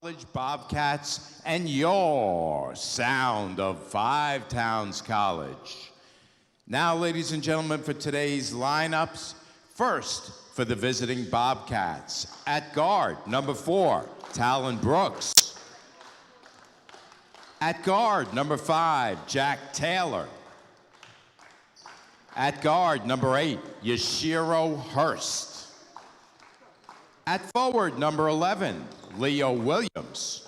College Bobcats and your sound of Five Towns College. Now, ladies and gentlemen, for today's lineups, first for the visiting Bobcats. At guard, number 4, Talon Brooks. At guard, number 5, Jack Taylor. At guard, number 8, Yashiro Hurst. At forward, number 11, Leo Williams.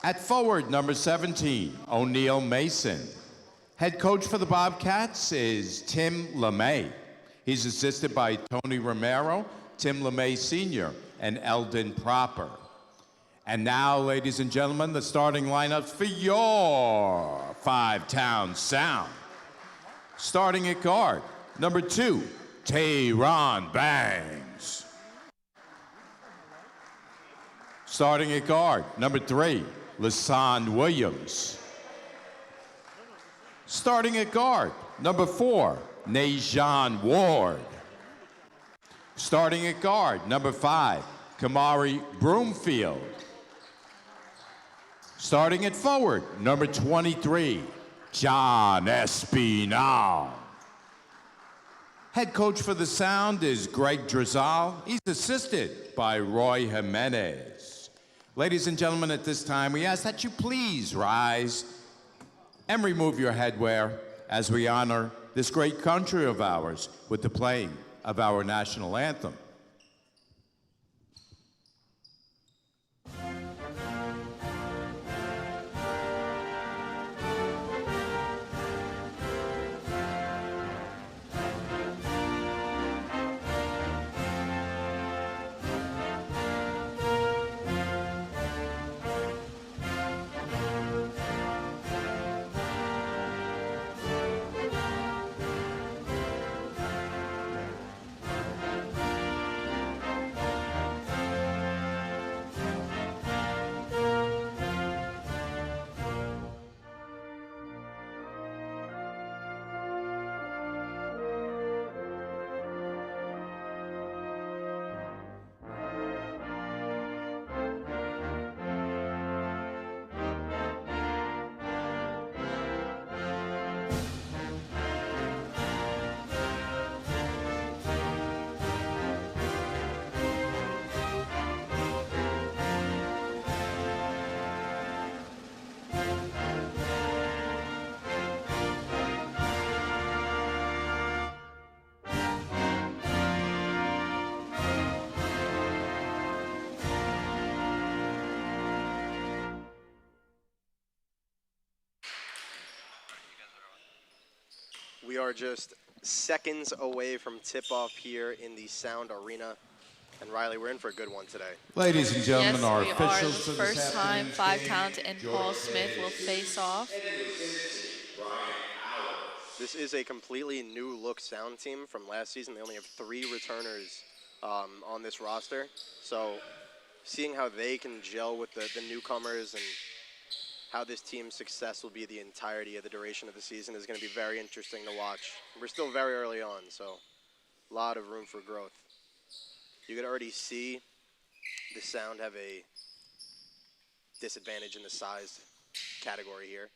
At forward, number 17, O'Neal Mason. Head coach for the Bobcats is Tim LeMay. He's assisted by Tony Romero, Tim LeMay Sr., and Eldon Proper. And now, ladies and gentlemen, the starting lineups for your Five Towns Sound. Starting at guard, number 2, Tayron Bangs. Starting at guard, number 3, Lasan Williams. Starting at guard, number 4, Najon Ward. Starting at guard, number 5, Kamari Broomfield. Starting at forward, number 23, John Espinal. Head coach for the Sound is Greg Drizal. He's assisted by Roy Jimenez. Ladies and gentlemen, at this time, we ask that you please rise and remove your headwear as we honor this great country of ours with the playing of our national anthem. We are just seconds away from tip-off here in the Sound Arena. And Riley, we're in for a good one today. Ladies and gentlemen, our Yes, we officials are. for this First time afternoon's Five game, Towns and Paul Smith will face off. This is a completely new look Sound team from last season. They only have 3 returners on this roster. So seeing how they can gel with the newcomers and how this team's success will be the entirety of the duration of the season is going to be very interesting to watch. We're still very early on, so a lot of room for growth. You can already see the Sound have a disadvantage in the size category here.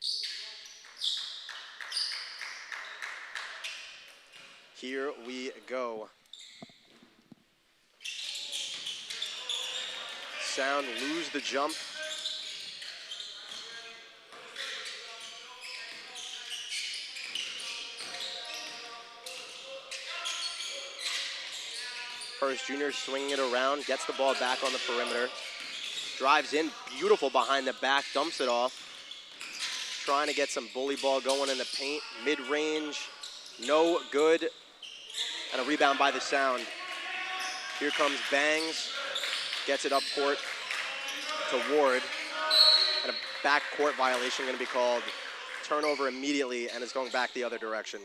Here we go. Sound lose the jump. Hurst Jr. swinging it around, gets the ball back on the perimeter, drives in, beautiful behind the back, dumps it off, trying to get some bully ball going in the paint, mid-range, no good, and a rebound by the Sound. Here comes Bangs, gets it up court to Ward, and a back court violation going to be called. Turnover immediately, and it's going back the other direction.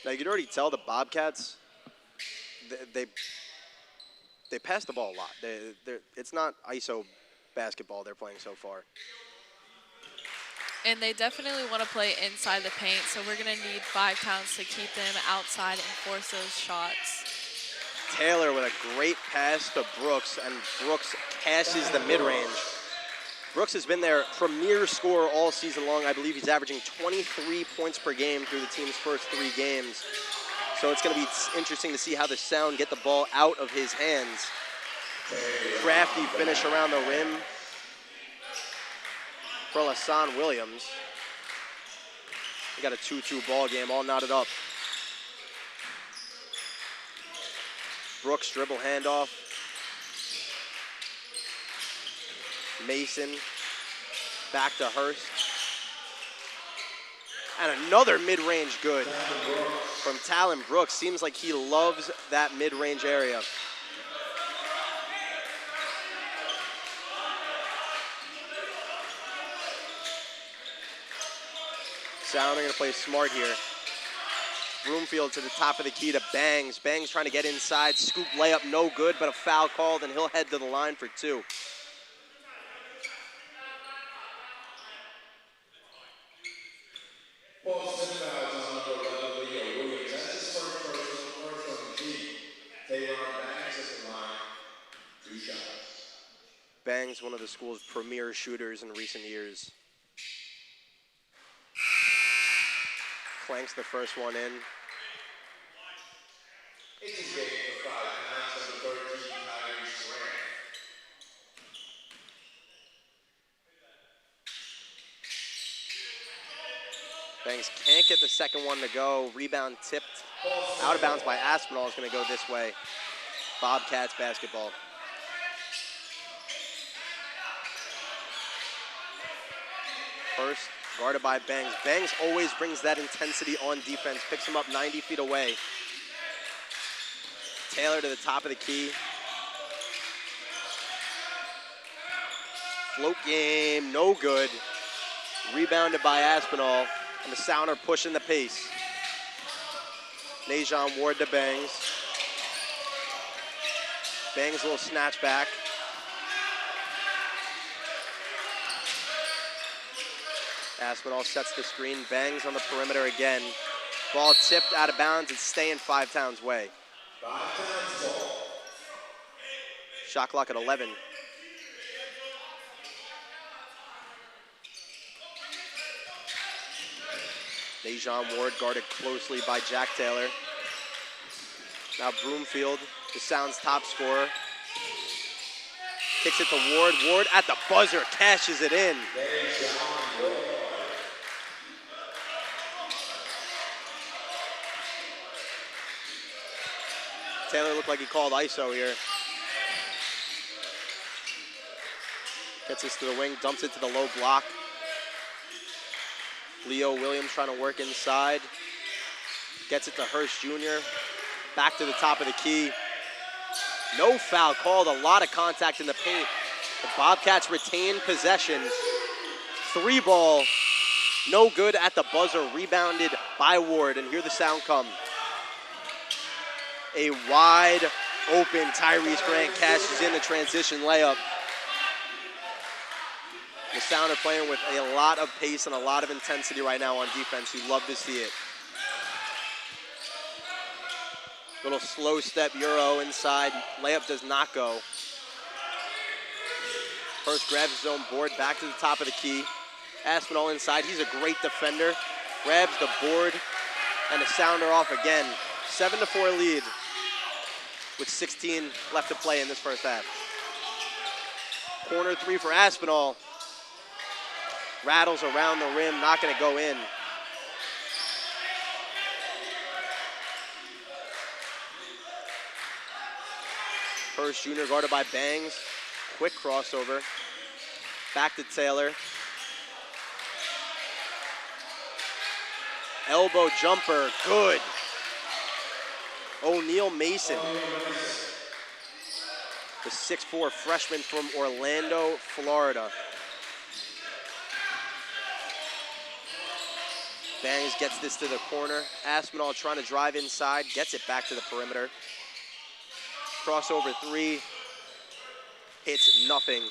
Now, you could already tell the Bobcats, they pass the ball a lot. It's not ISO basketball they're playing so far. And they definitely want to play inside the paint, so we're going to need Five Towns to keep them outside and force those shots. Taylor with a great pass to Brooks, and Brooks cashes the mid-range. Brooks has been their premier scorer all season long. I believe he's averaging 23 points per game through the team's first 3 games. So it's going to be interesting to see how the Sound get the ball out of his hands. Crafty finish around the rim for Lasan Williams. We got a 2-2 ball game, all knotted up. Brooks dribble handoff. Mason back to Hurst. And another mid-range good from Talon Brooks. Seems like he loves that mid-range area. Sound are going to play smart here. Broomfield to the top of the key to Bangs. Bangs trying to get inside. Scoop layup, no good, but a foul called, and he'll head to the line for 2. Bangs, one of the school's premier shooters in recent years. Clanks the first one in. Bangs can't get the second one to go. Rebound tipped out of bounds by Aspinall is going to go this way. Bobcats basketball. First, guarded by Bangs. Bangs always brings that intensity on defense, picks him up 90 feet away. Taylor to the top of the key. Float game, no good. Rebounded by Aspinall, and the Sound are pushing the pace. Najon Ward to Bangs. Bangs a little snatch back. Aspinall sets the screen, Bangs on the perimeter again. Ball tipped out of bounds, it's staying Five Towns' way. Shot clock at 11. Najon Ward guarded closely by Jack Taylor. Now Broomfield, the Sound's top scorer. Kicks it to Ward. Ward at the buzzer, cashes it in. Taylor looked like he called ISO here. Gets this to the wing, dumps it to the low block. Leo Williams trying to work inside. Gets it to Hurst Jr. Back to the top of the key. No foul called, a lot of contact in the paint. The Bobcats retain possession. 3 ball, no good at the buzzer, rebounded by Ward, and here the Sound come. A wide open Tyrese Grant cashes in the transition layup. The Sound are playing with a lot of pace and a lot of intensity right now on defense. You love to see it. Little slow step Euro inside. Layup does not go. First grabs his own board, back to the top of the key. Aspinall inside. He's a great defender. Grabs the board, and the Sound are off again. 7-4 lead with 16 left to play in this first half. Corner 3 for Aspinall. Rattles around the rim, not going to go in. Hurst Jr. guarded by Bangs. Quick crossover. Back to Taylor. Elbow jumper, good. O'Neal Mason, the 6'4" freshman from Orlando, Florida. Bangs gets this to the corner. Aspinall trying to drive inside, gets it back to the perimeter. Crossover 3, hits nothing.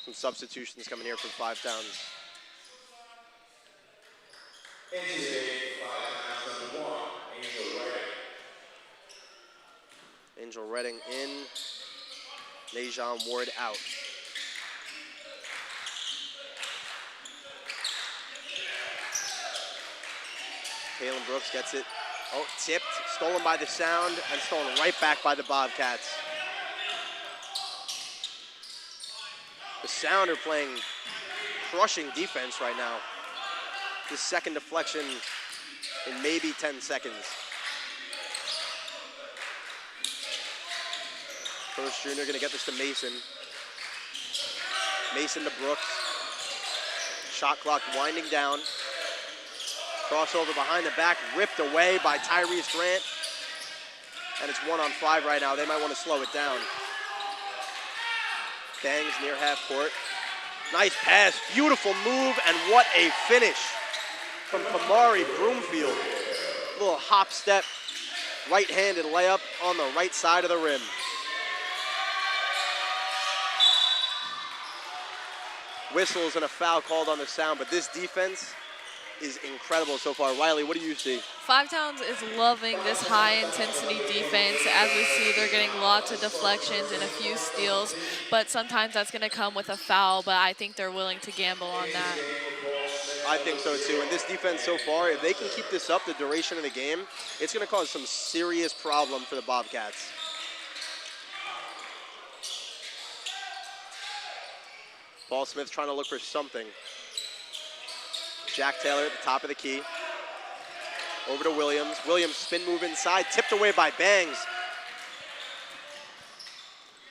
Some substitutions coming here from Five Towns. Angel Redding in. Najon Ward out. Kaylin Brooks gets it. Oh, tipped, stolen by the Sound, and stolen right back by the Bobcats. The Sound are playing crushing defense right now. This second deflection in maybe 10 seconds. Hurst Jr. gonna get this to Mason. Mason to Brooks. Shot clock winding down. Crossover behind the back, ripped away by Tyrese Grant. And it's 1-on-5 right now. They might want to slow it down. Bangs near half court. Nice pass, beautiful move, and what a finish from Kamari Broomfield. Little hop step, right-handed layup on the right side of the rim. Whistles and a foul called on the Sound, but this defense is incredible so far. Riley, what do you see? Five Towns is loving this high-intensity defense. As we see, they're getting lots of deflections and a few steals, but sometimes that's going to come with a foul, but I think they're willing to gamble on that. I think so too, and this defense so far, if they can keep this up the duration of the game, it's going to cause some serious problem for the Bobcats. Paul Smith trying to look for something. Jack Taylor at the top of the key. Over to Williams. Williams spin move inside, tipped away by Bangs.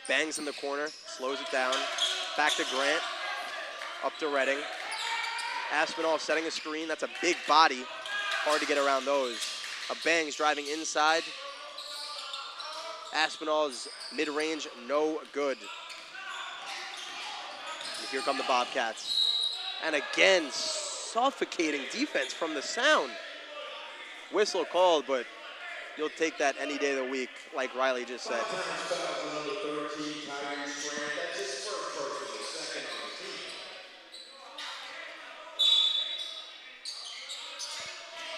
Bangs in the corner, slows it down. Back to Grant, up to Redding. Aspinall setting a screen, that's a big body. Hard to get around those. A Bangs driving inside. Aspinall's mid-range, no good. And here come the Bobcats. And again, suffocating defense from the Sound. Whistle called, but you'll take that any day of the week, like Riley just said.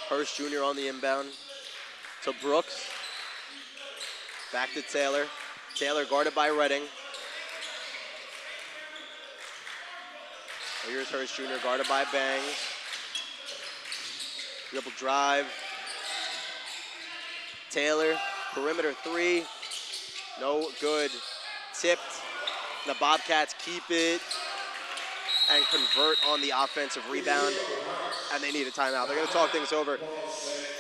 Hurst Jr. on the inbound to Brooks. Back to Taylor. Taylor guarded by Redding. Here's Hurst Jr. guarded by Bangs. Dribble drive. Taylor, perimeter three. No good. Tipped. The Bobcats keep it and convert on the offensive rebound. And they need a timeout. They're going to talk things over.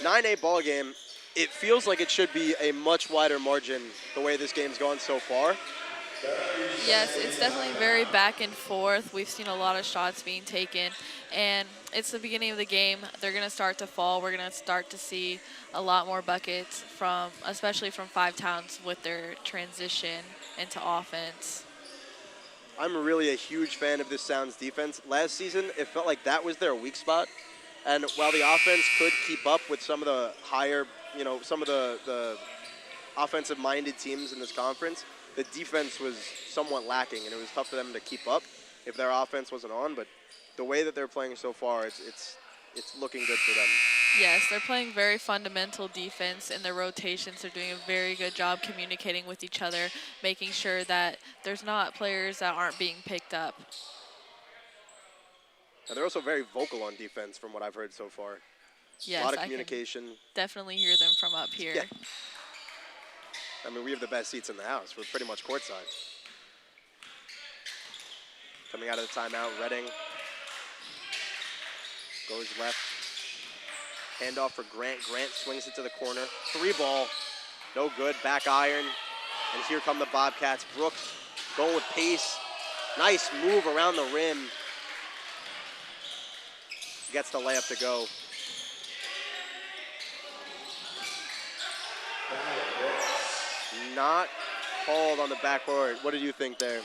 9-8 ball game. It feels like it should be a much wider margin the way this game's gone so far. Yes, it's definitely very back and forth. We've seen a lot of shots being taken, and it's the beginning of the game. They're going to start to fall. We're going to start to see a lot more buckets from, especially from Five Towns with their transition into offense. I'm really a huge fan of this Sound's defense. Last season, it felt like that was their weak spot. And while the offense could keep up with some of the higher, some of the offensive-minded teams in this conference, the defense was somewhat lacking, and it was tough for them to keep up if their offense wasn't on. But the way that they're playing so far, it's looking good for them. Yes, they're playing very fundamental defense in their rotations. They're doing a very good job communicating with each other, making sure that there's not players that aren't being picked up. And they're also very vocal on defense from what I've heard so far. Yes, a lot of I can communication. definitely hear them from up here. Yeah. I mean, we have the best seats in the house. We're pretty much courtside. Coming out of the timeout, Redding goes left. Handoff for Grant. Grant swings it to the corner. 3-ball, no good. Back iron. And here come the Bobcats. Brooks going with pace. Nice move around the rim. Gets the layup to go. Not called on the backboard. What do you think there?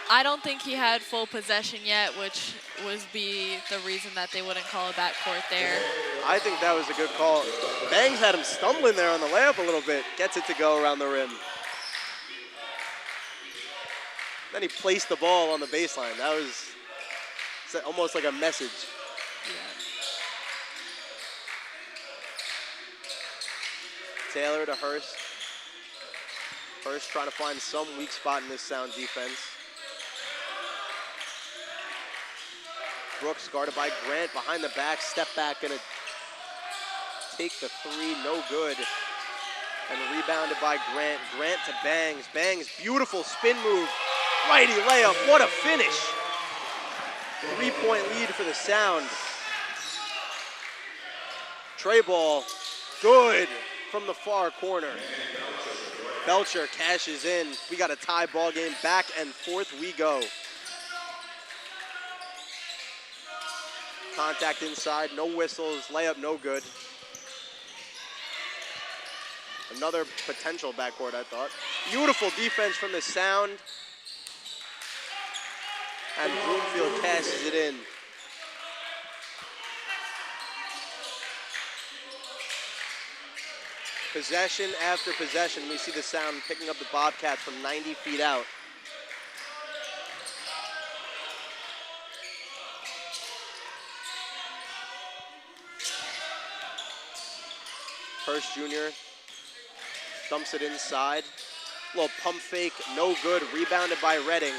I don't think he had full possession yet, which would be the reason that they wouldn't call a backcourt there. I think that was a good call. Bangs had him stumbling there on the layup a little bit. Gets it to go around the rim. Then he placed the ball on the baseline. That was almost like a message. Yeah. Taylor to Hurst. First, trying to find some weak spot in this Sound defense. Brooks guarded by Grant behind the back, step back, gonna take the three, no good. And rebounded by Grant. Grant to Bangs. Bangs, beautiful spin move. Righty layup, what a finish. 3-point lead for the Sound. Tray ball, good from the far corner. Belcher cashes in. We got a tie ball game, back and forth we go. Contact inside, no whistles, layup no good. Another potential backcourt, I thought. Beautiful defense from the Sound. And Broomfield cashes it in. Possession after possession, we see the Sound picking up the Bobcats from 90 feet out. Hurst Jr. dumps it inside. Little pump fake, no good. Rebounded by Redding.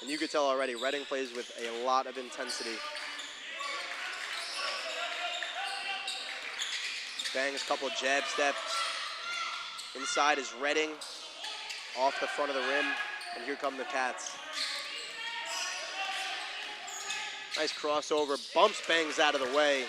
And you could tell already, Redding plays with a lot of intensity. Bangs, couple jab steps. Inside is Redding, off the front of the rim, and here come the Cats. Nice crossover, bumps Bangs out of the way.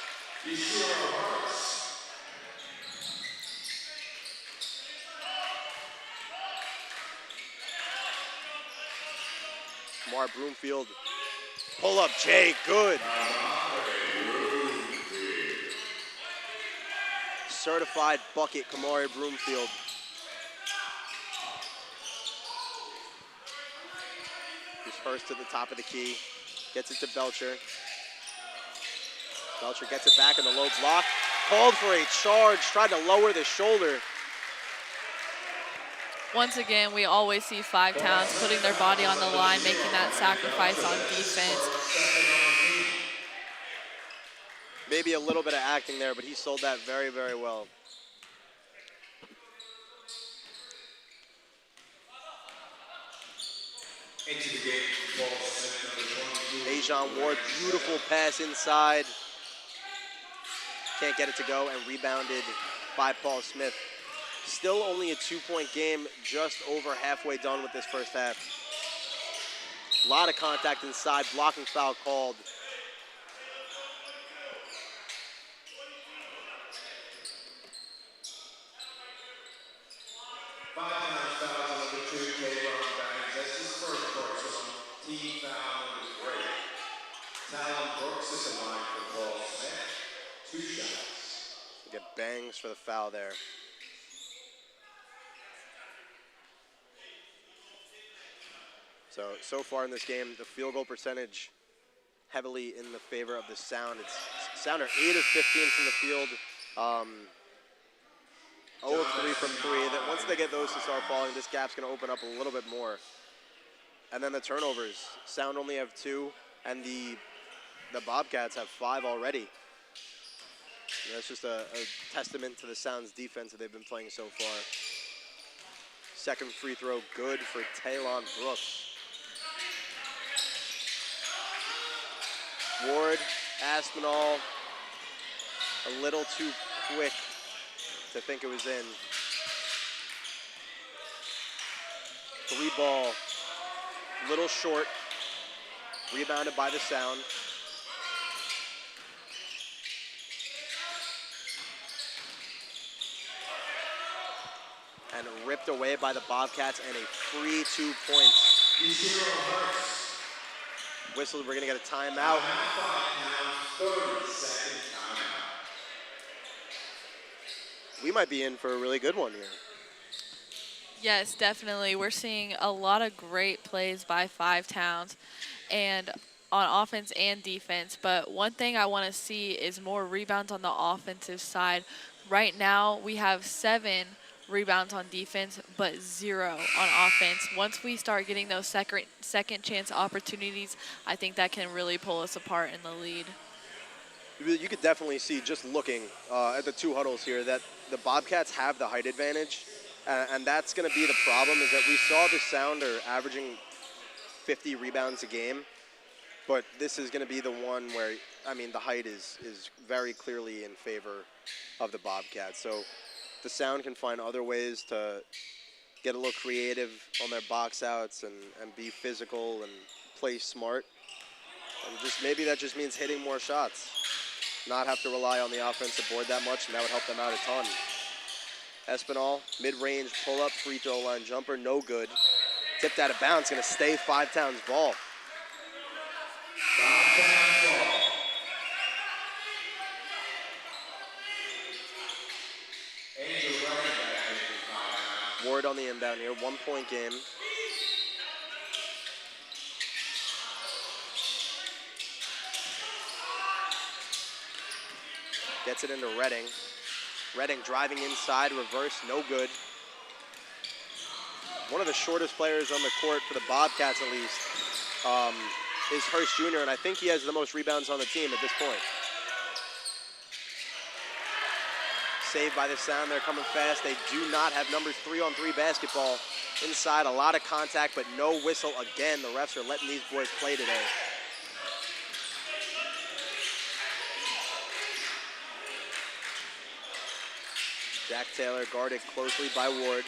Kamar Broomfield, pull up Jay, good. Certified bucket, Kamari Broomfield. He's first to the top of the key, gets it to Belcher. Belcher gets it back in the low block. Called for a charge, tried to lower the shoulder. Once again, we always see Five Towns putting their body on the line, making that sacrifice on defense. Maybe a little bit of acting there, but he sold that very, very well. Into the game, Paul Smith, number 22. Dejan Ward, beautiful pass inside. Can't get it to go, and rebounded by Paul Smith. Still only a 2-point game, just over halfway done with this first half. A lot of contact inside, blocking foul called. Five times foul to number 2, Kayvon Bangs. That's his first personal team foul number 3. Talon Brooks is in line for Paul Smith. 2 shots. We get Bangs for the foul there. So far in this game, the field goal percentage heavily in the favor of the Sound. Sound are 8 of 15 from the field, 0 of 3 from 3. That once they get those to start falling, this gap's going to open up a little bit more. And then the turnovers. Sound only have 2, and the Bobcats have 5 already. And that's just a testament to the Sound's defense that they've been playing so far. Second free throw good for Talon Brooks. Ward, Aspinall, a little too quick to think it was in. 3 ball, little short, rebounded by the Sound. And ripped away by the Bobcats, and a free 2 points. Whistle, we're gonna get a timeout. 30-second timeout. We might be in for a really good one here. Yes, definitely. We're seeing a lot of great plays by Five Towns and on offense and defense. But one thing I want to see is more rebounds on the offensive side. Right now, we have 7 rebounds on defense, but 0 on offense. Once we start getting those second chance opportunities, I think that can really pull us apart in the lead. You could definitely see, just looking at the two huddles here, that the Bobcats have the height advantage, and that's going to be the problem. Is that we saw the Sound are averaging 50 rebounds a game, but this is going to be the one where, I mean, the height is very clearly in favor of the Bobcats. So the Sound can find other ways to get a little creative on their box outs and be physical and play smart. And just maybe that just means hitting more shots, not have to rely on the offensive board that much, and that would help them out a ton. Espinal, mid-range pull-up, free throw line jumper, no good. Tipped out of bounds, going to stay Five Towns ball. Ward on the inbound here, 1 point game. Gets it into Redding. Redding driving inside, reverse, no good. One of the shortest players on the court for the Bobcats, at least, is Hurst Jr., and I think he has the most rebounds on the team at this point. Saved by the Sound. They're coming fast. They do not have numbers 3-on-3 basketball inside. A lot of contact, but no whistle again. The refs are letting these boys play today. Jack Taylor guarded closely by Ward.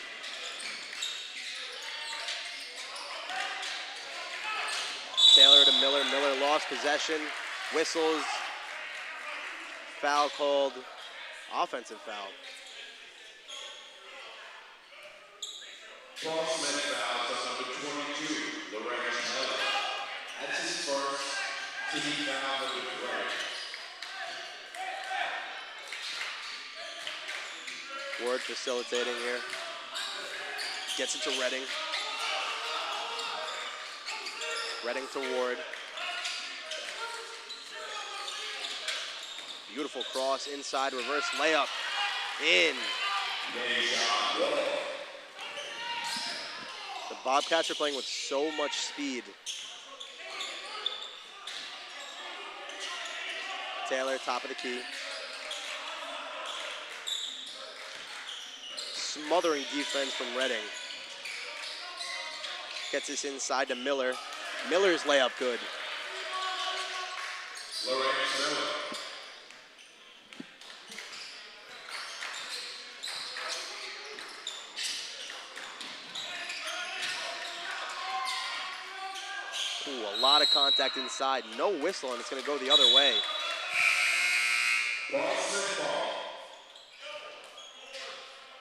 Taylor to Miller. Miller lost possession. Whistles. Foul called. Offensive foul. Paul Smith fouls on number 22, Lorenz Miller. That's his first team foul of the play. Ward facilitating here. Gets it to Redding. Redding to Ward. Beautiful cross inside, reverse layup. In. The Bobcats are playing with so much speed. Taylor, top of the key. Smothering defense from Redding. Gets this inside to Miller. Miller's layup good. Lorenz Miller. Ooh, a lot of contact inside. No whistle, and it's going to go the other way. Paul Smith ball.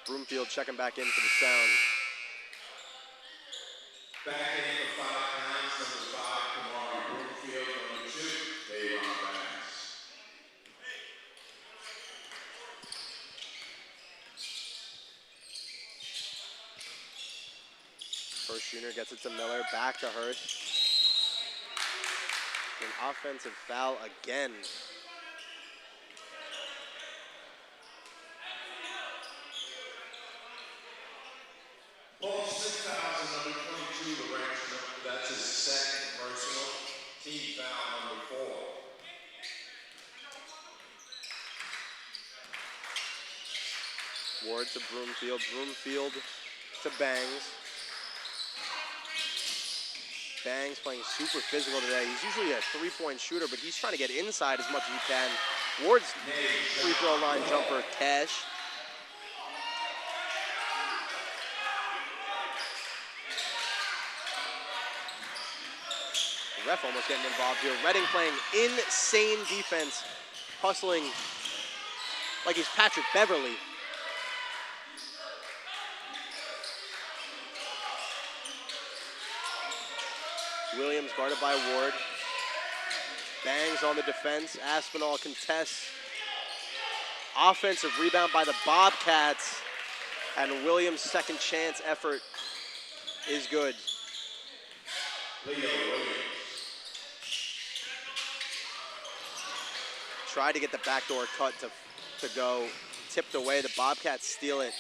Broomfield checking back in for the Sound. Back in for 5 pounds, number 5, Kamari Broomfield, number 2, Davon Banks. Hurst Jr. gets it to Miller, back to Hurst. An offensive foul again. Paul Smith fouls on number 22, Lorenz Miller. That's his second personal. Team foul number 4. Ward to Broomfield. Broomfield to Bangs. Bangs playing super physical today. He's usually a three-point shooter, but he's trying to get inside as much as he can. Ward's free throw line jumper, cash. The ref almost getting involved here. Redding playing insane defense, hustling like he's Patrick Beverly. Williams guarded by Ward. Bangs on the defense. Aspinall contests. Offensive rebound by the Bobcats. And Williams' second chance effort is good. Leo Williams. Tried to get the backdoor cut to go. Tipped away. The Bobcats steal it.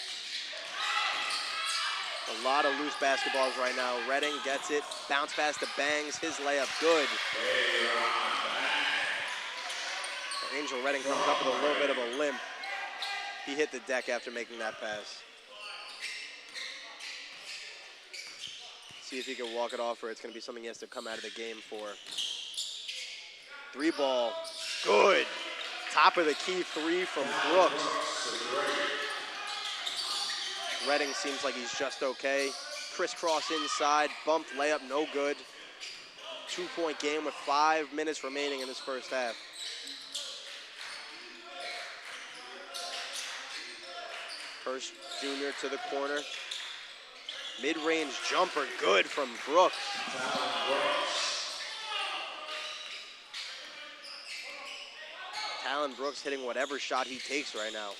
A lot of loose basketballs right now. Redding gets it. Bounce pass to Bangs. His layup good. Angel Redding comes up with a little bit of a limp. He hit the deck after making that pass. See if he can walk it off, or it's going to be something he has to come out of the game for. 3 ball, good. Top of the key 3 from Brooks. Redding seems like he's just okay. Crisscross inside, bumped layup, no good. 2-point game with 5 minutes remaining in this first half. Hurst Jr. to the corner. Mid-range jumper, good from Brooks. Talon Brooks hitting whatever shot he takes right now.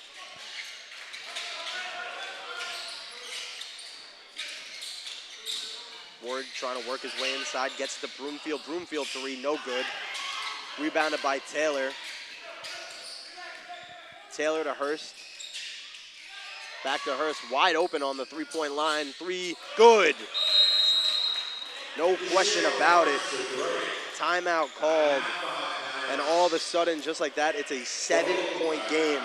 Ward trying to work his way inside, gets to Broomfield. Broomfield 3, no good. Rebounded by Taylor. Taylor to Hurst. Back to Hurst, wide open on the 3-point line. 3, good. No question about it. Timeout called. And all of a sudden, just like that, it's a 7-point game.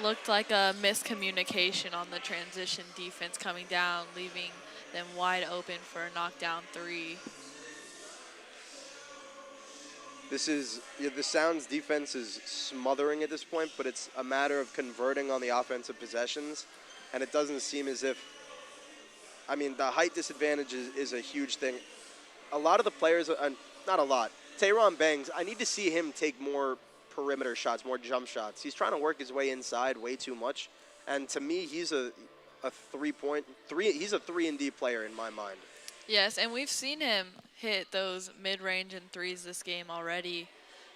Looked like a miscommunication on the transition defense coming down, leaving them wide open for a knockdown 3. The Sound's defense is smothering at this point, but it's a matter of converting on the offensive possessions. And it doesn't seem as if, I mean, the height disadvantage is a huge thing. A lot of the players, not a lot, Tayron Bangs, I need to see him take more perimeter shots, more jump shots. He's trying to work his way inside way too much. And to me, he's a 3-and-D player in my mind. Yes, and we've seen him hit those mid-range and 3s this game already.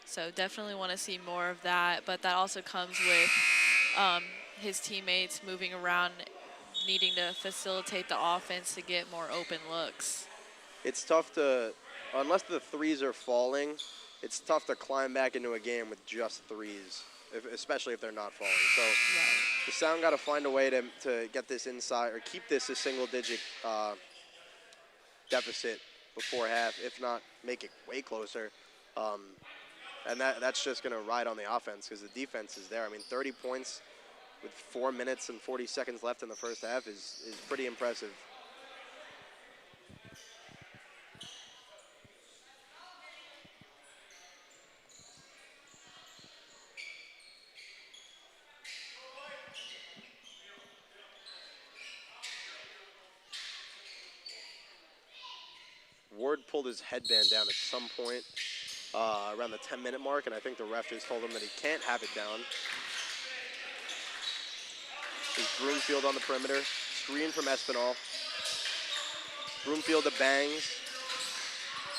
So definitely want to see more of that. But that also comes with his teammates moving around, needing to facilitate the offense to get more open looks. It's tough to, unless the 3s are falling, it's tough to climb back into a game with just 3s, especially if they're not falling. So the Sound got to find a way to get this inside, or keep this a single-digit deficit before half, if not make it way closer. And that's just going to ride on the offense because the defense is there. I mean, 30 points with 4 minutes and 40 seconds left in the first half is pretty impressive. Ward pulled his headband down at some point around the 10-minute mark, and I think the ref just told him that he can't have it down. There's Broomfield on the perimeter. Screen from Espinal. Broomfield to Bangs.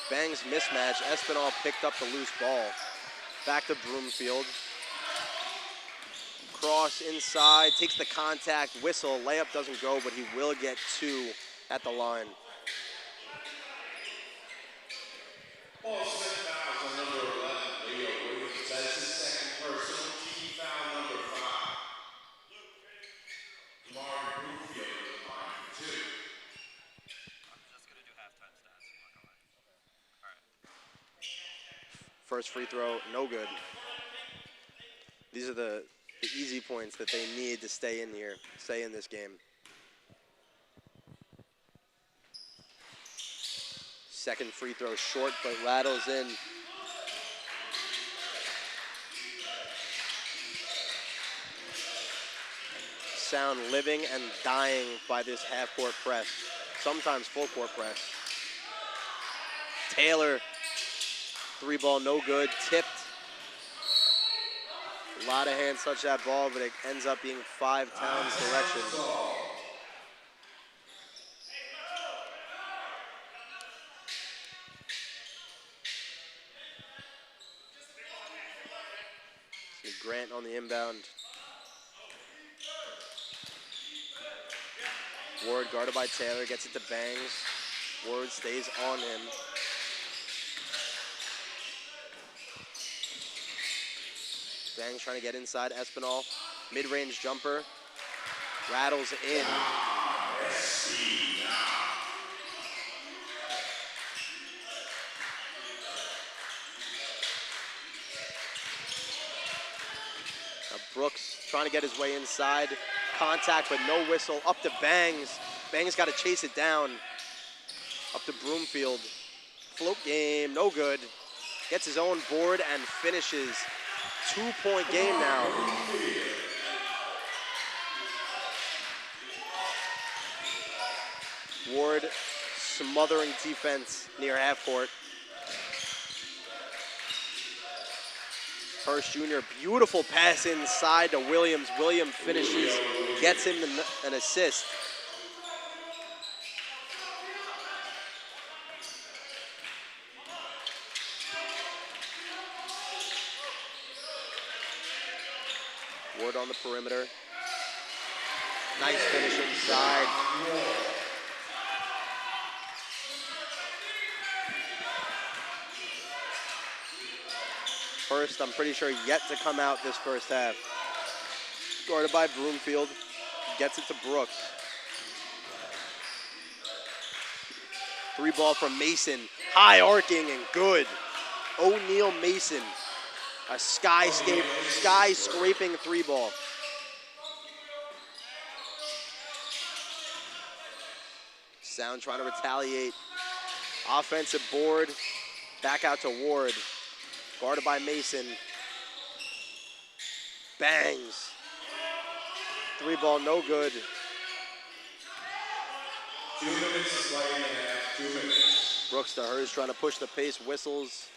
Bangs mismatch. Espinal picked up the loose ball. Back to Broomfield. Cross inside, takes the contact, whistle. Layup doesn't go, but he will get 2 at the line. Ball set fouls on number 11, Leo Williams. That's his second personal. Team foul number 5. Lamar Broomfield is in line for 2. I'm just going to do halftime stats. I'm not going to lie. All right. First free throw, no good. These are the easy points that they need to stay in here, stay in this game. Second free throw short, but rattles in. Sound living and dying by this half-court press, sometimes full-court press. Taylor, 3 ball, no good, tipped. A lot of hands touch that ball, but it ends up being 5 Towns' direction. Grant on the inbound. Ward guarded by Taylor, gets it to Bangs. Ward stays on him. Bangs trying to get inside Espinal. Mid-range jumper. Rattles in. Brooks trying to get his way inside. Contact, but no whistle. Up to Bangs. Bangs got to chase it down. Up to Broomfield. Float game, no good. Gets his own board and finishes. 2-point game now. Ward smothering defense near half court. Hurst Jr., beautiful pass inside to Williams. Williams finishes, gets him an assist. Ward on the perimeter. Nice finish inside. First, I'm pretty sure yet to come out this first half. Guarded by Broomfield. Gets it to Brooks. 3 ball from Mason. High arcing and good. O'Neal Mason. A skyscraping 3 ball. Sound trying to retaliate. Offensive board. Back out to Ward. Guarded by Mason. Bangs. 3 ball, no good. 2 minutes, play and a half, 2 minutes. Brooks to Hurst trying to push the pace, whistles.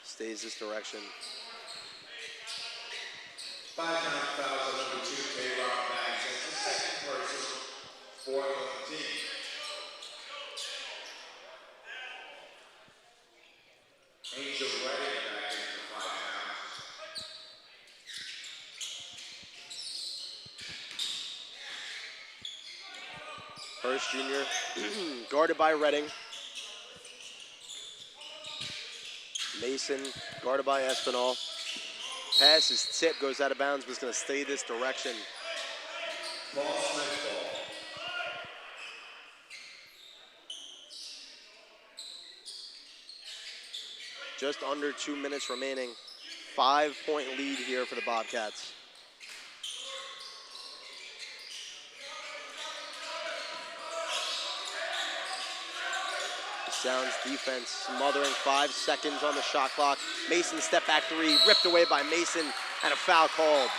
Stays this direction. 5-count fouls on number 2, K-Rock Bangs. That's the second person for the team. Angel Redding back in for 5 pounds. Hurst Jr. guarded by Redding. Mason guarded by Espinal. Pass is tipped, goes out of bounds, was going to stay this direction. Ball Smith ball. Just under 2 minutes remaining. 5-point lead here for the Bobcats. Sounds defense smothering. 5 seconds on the shot clock. Mason step back 3, ripped away by Mason, and a foul called.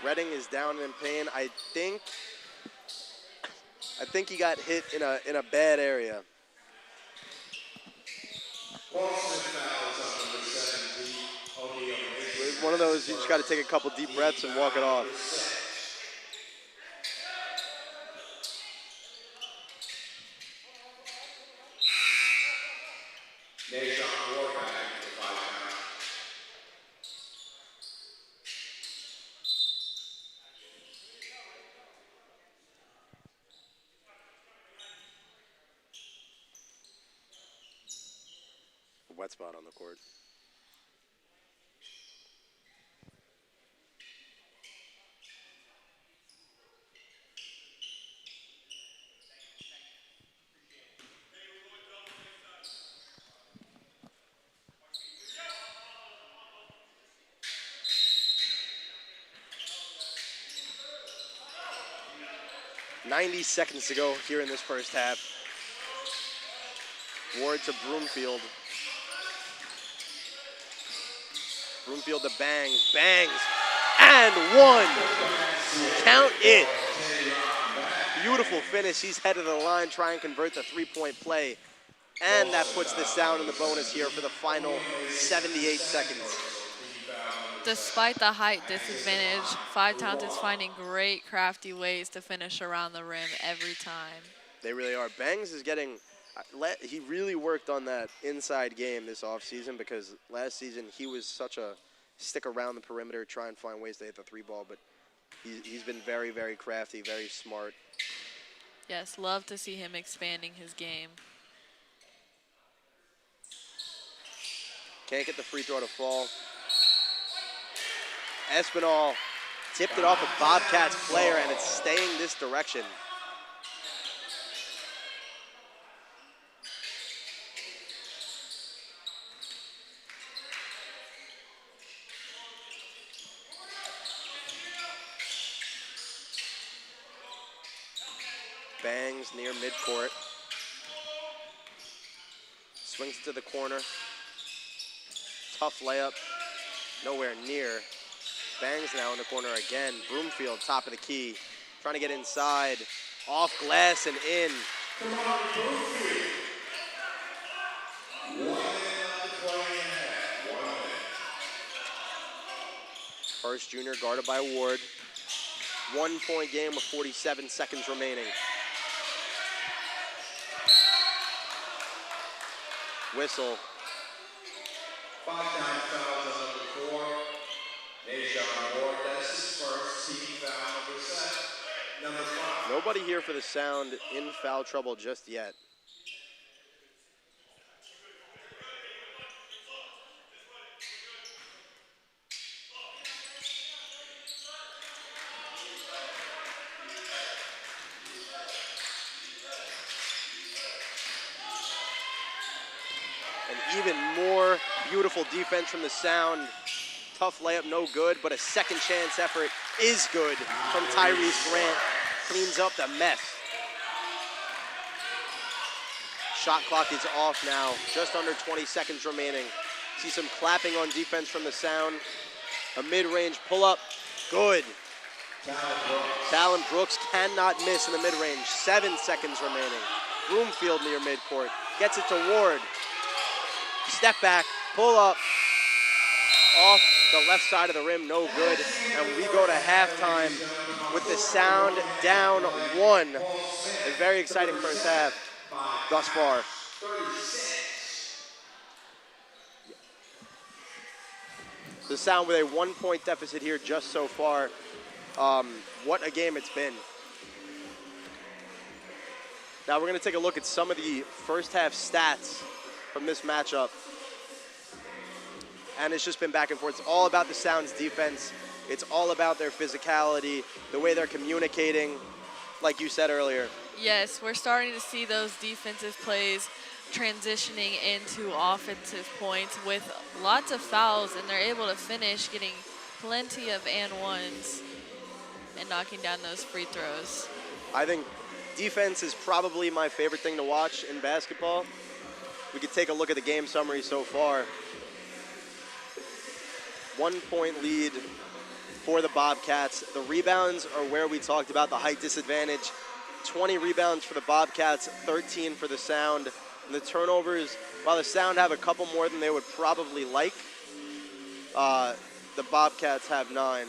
Redding is down in pain. I think he got hit in a bad area. Ball Smith fouls on number 17, O'Neal Mason. It's one of those you just got to take a couple deep breaths and walk it off. Najon Ward back in for 5 pounds. Wet spot on the court. .90 seconds to go here in this first half. Ward to Broomfield. Broomfield to Bangs. Bangs. And 1. Count it. Beautiful finish. He's head of the line, try and convert the 3-point play. And that puts this down in the bonus here for the final 78 seconds. Despite the height disadvantage, Five Towns is finding great crafty ways to finish around the rim every time. They really are. Bangs is getting, he really worked on that inside game this offseason because last season he was such a stick around the perimeter, try and find ways to hit the 3 ball, but he's been very, very crafty, very smart. Yes, love to see him expanding his game. Can't get the free throw to fall. Espinal tipped it off a Bobcats player, and it's staying this direction. Bangs near midcourt. Swings it to the corner. Tough layup. Nowhere near. Bangs now in the corner again. Broomfield, top of the key. Trying to get inside. Off glass and in. First junior guarded by Ward. 1 point game with 47 seconds remaining. Whistle. 5 times fouls on number 4. Najon Ward, that's his first team foul, number 5. Nobody here for the Sound in foul trouble just yet. And even more beautiful defense from the Sound. Tough layup, no good, but a second chance effort is good from Tyrese Grant. Cleans up the mess. Shot clock is off now, just under 20 seconds remaining. See some clapping on defense from the Sound. A mid-range pull-up, good. Talon Brooks cannot miss in the mid-range. 7 seconds remaining. Broomfield near midcourt, gets it to Ward. Step back, pull up, off the left side of the rim, no good. And we go to halftime with the Sound down 1. A very exciting first half thus far. The Sound with a 1 point deficit here just so far. What a game it's been. Now we're going to take a look at some of the first half stats from this matchup. And it's just been back and forth. It's all about the Sound's defense. It's all about their physicality, the way they're communicating, like you said earlier. Yes, we're starting to see those defensive plays transitioning into offensive points with lots of fouls, and they're able to finish getting plenty of and ones and knocking down those free throws. I think defense is probably my favorite thing to watch in basketball. We could take a look at the game summary so far. 1 point lead for the Bobcats. The rebounds are where we talked about the height disadvantage. 20 rebounds for the Bobcats, 13 for the Sound. And the turnovers, while the Sound have a couple more than they would probably like, the Bobcats have 9.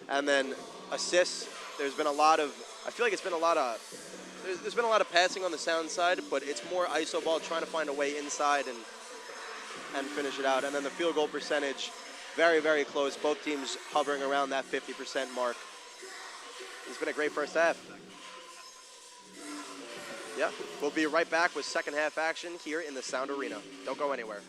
And then assists, there's been a lot of, I feel like it's been a lot of, there's been a lot of passing on the Sound side, but it's more iso ball, trying to find a way inside and finish it out. And then the field goal percentage, very, very close. Both teams hovering around that 50% mark. It's been a great first half. Yeah, we'll be right back with second half action here in the Sound Arena. Don't go anywhere.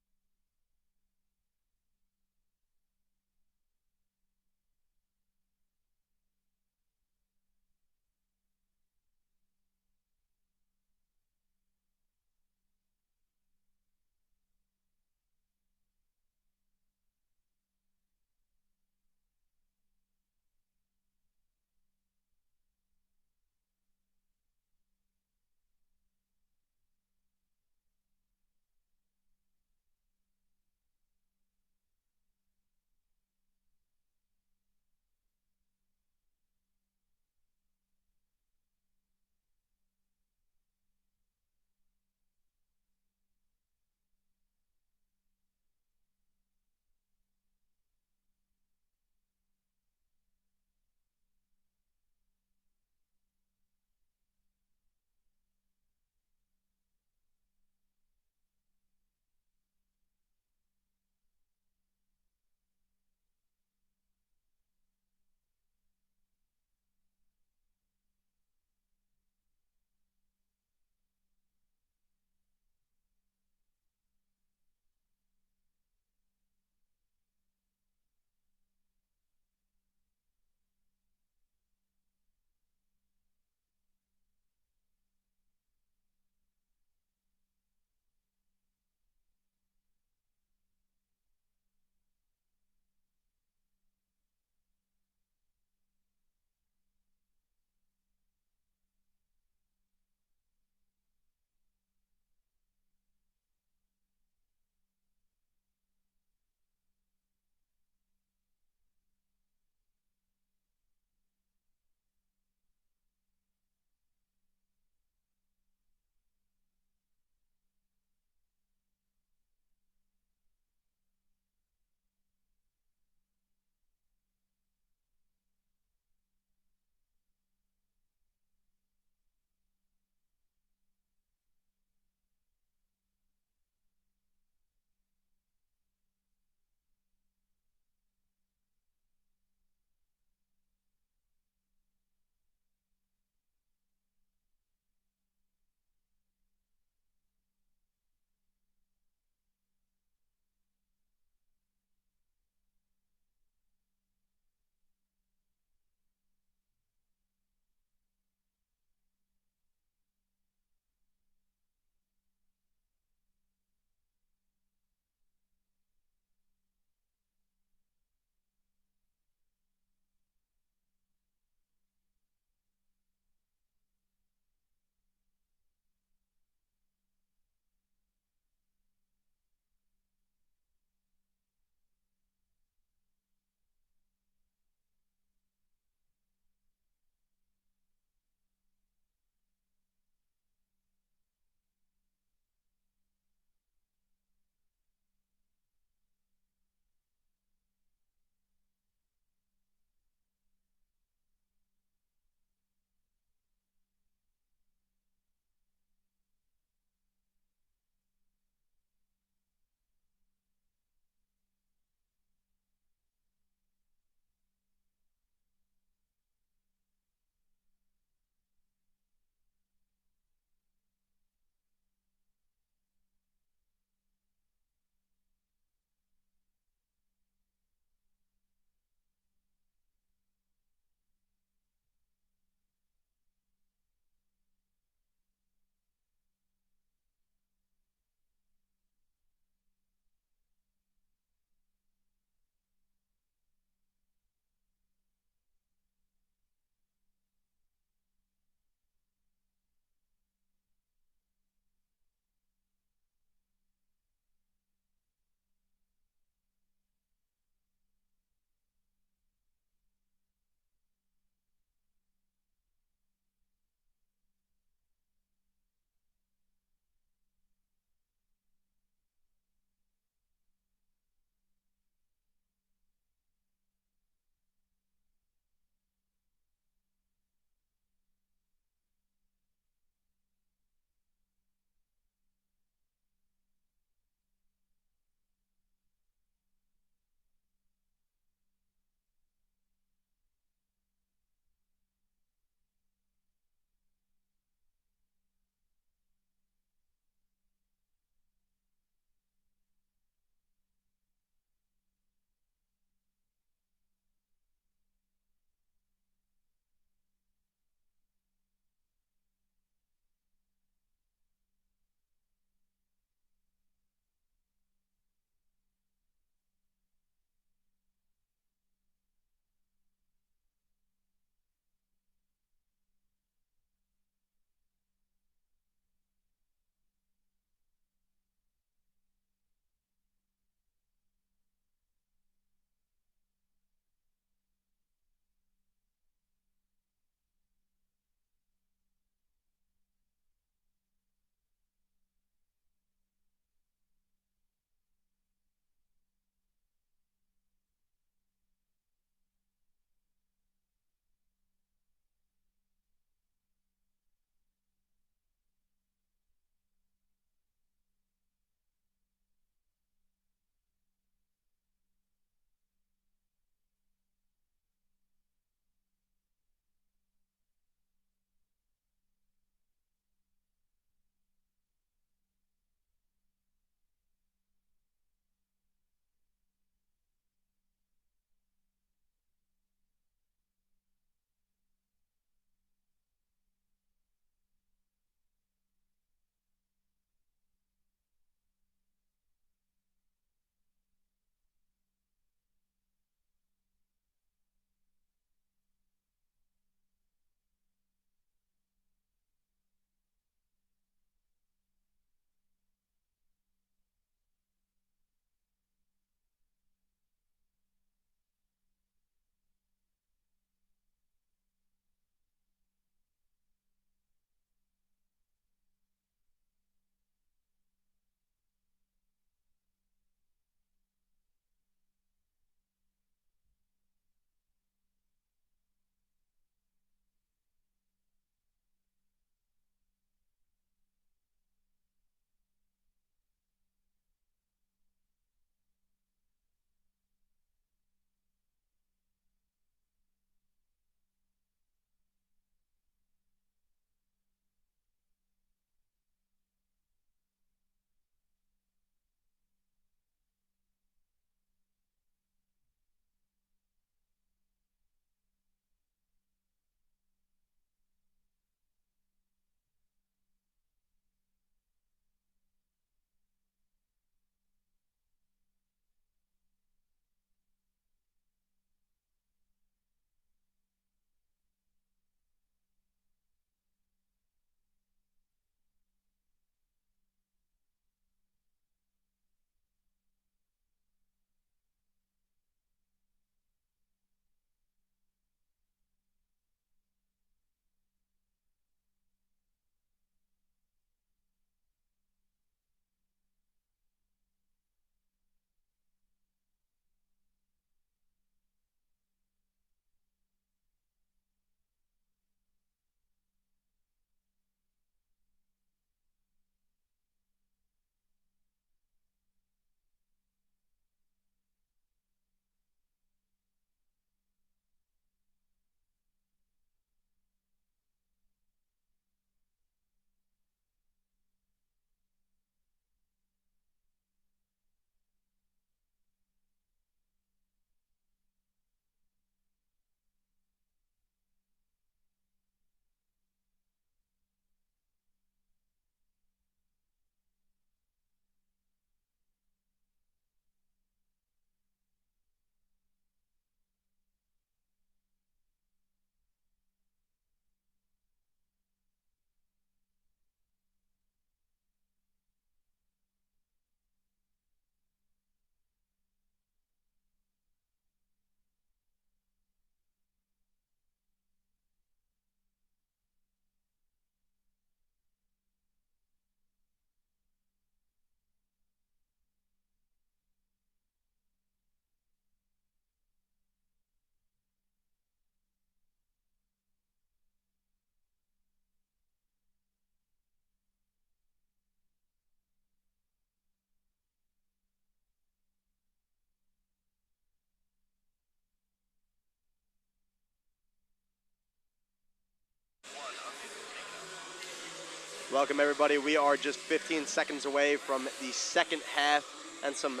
Welcome, everybody. We are just 15 seconds away from the second half and some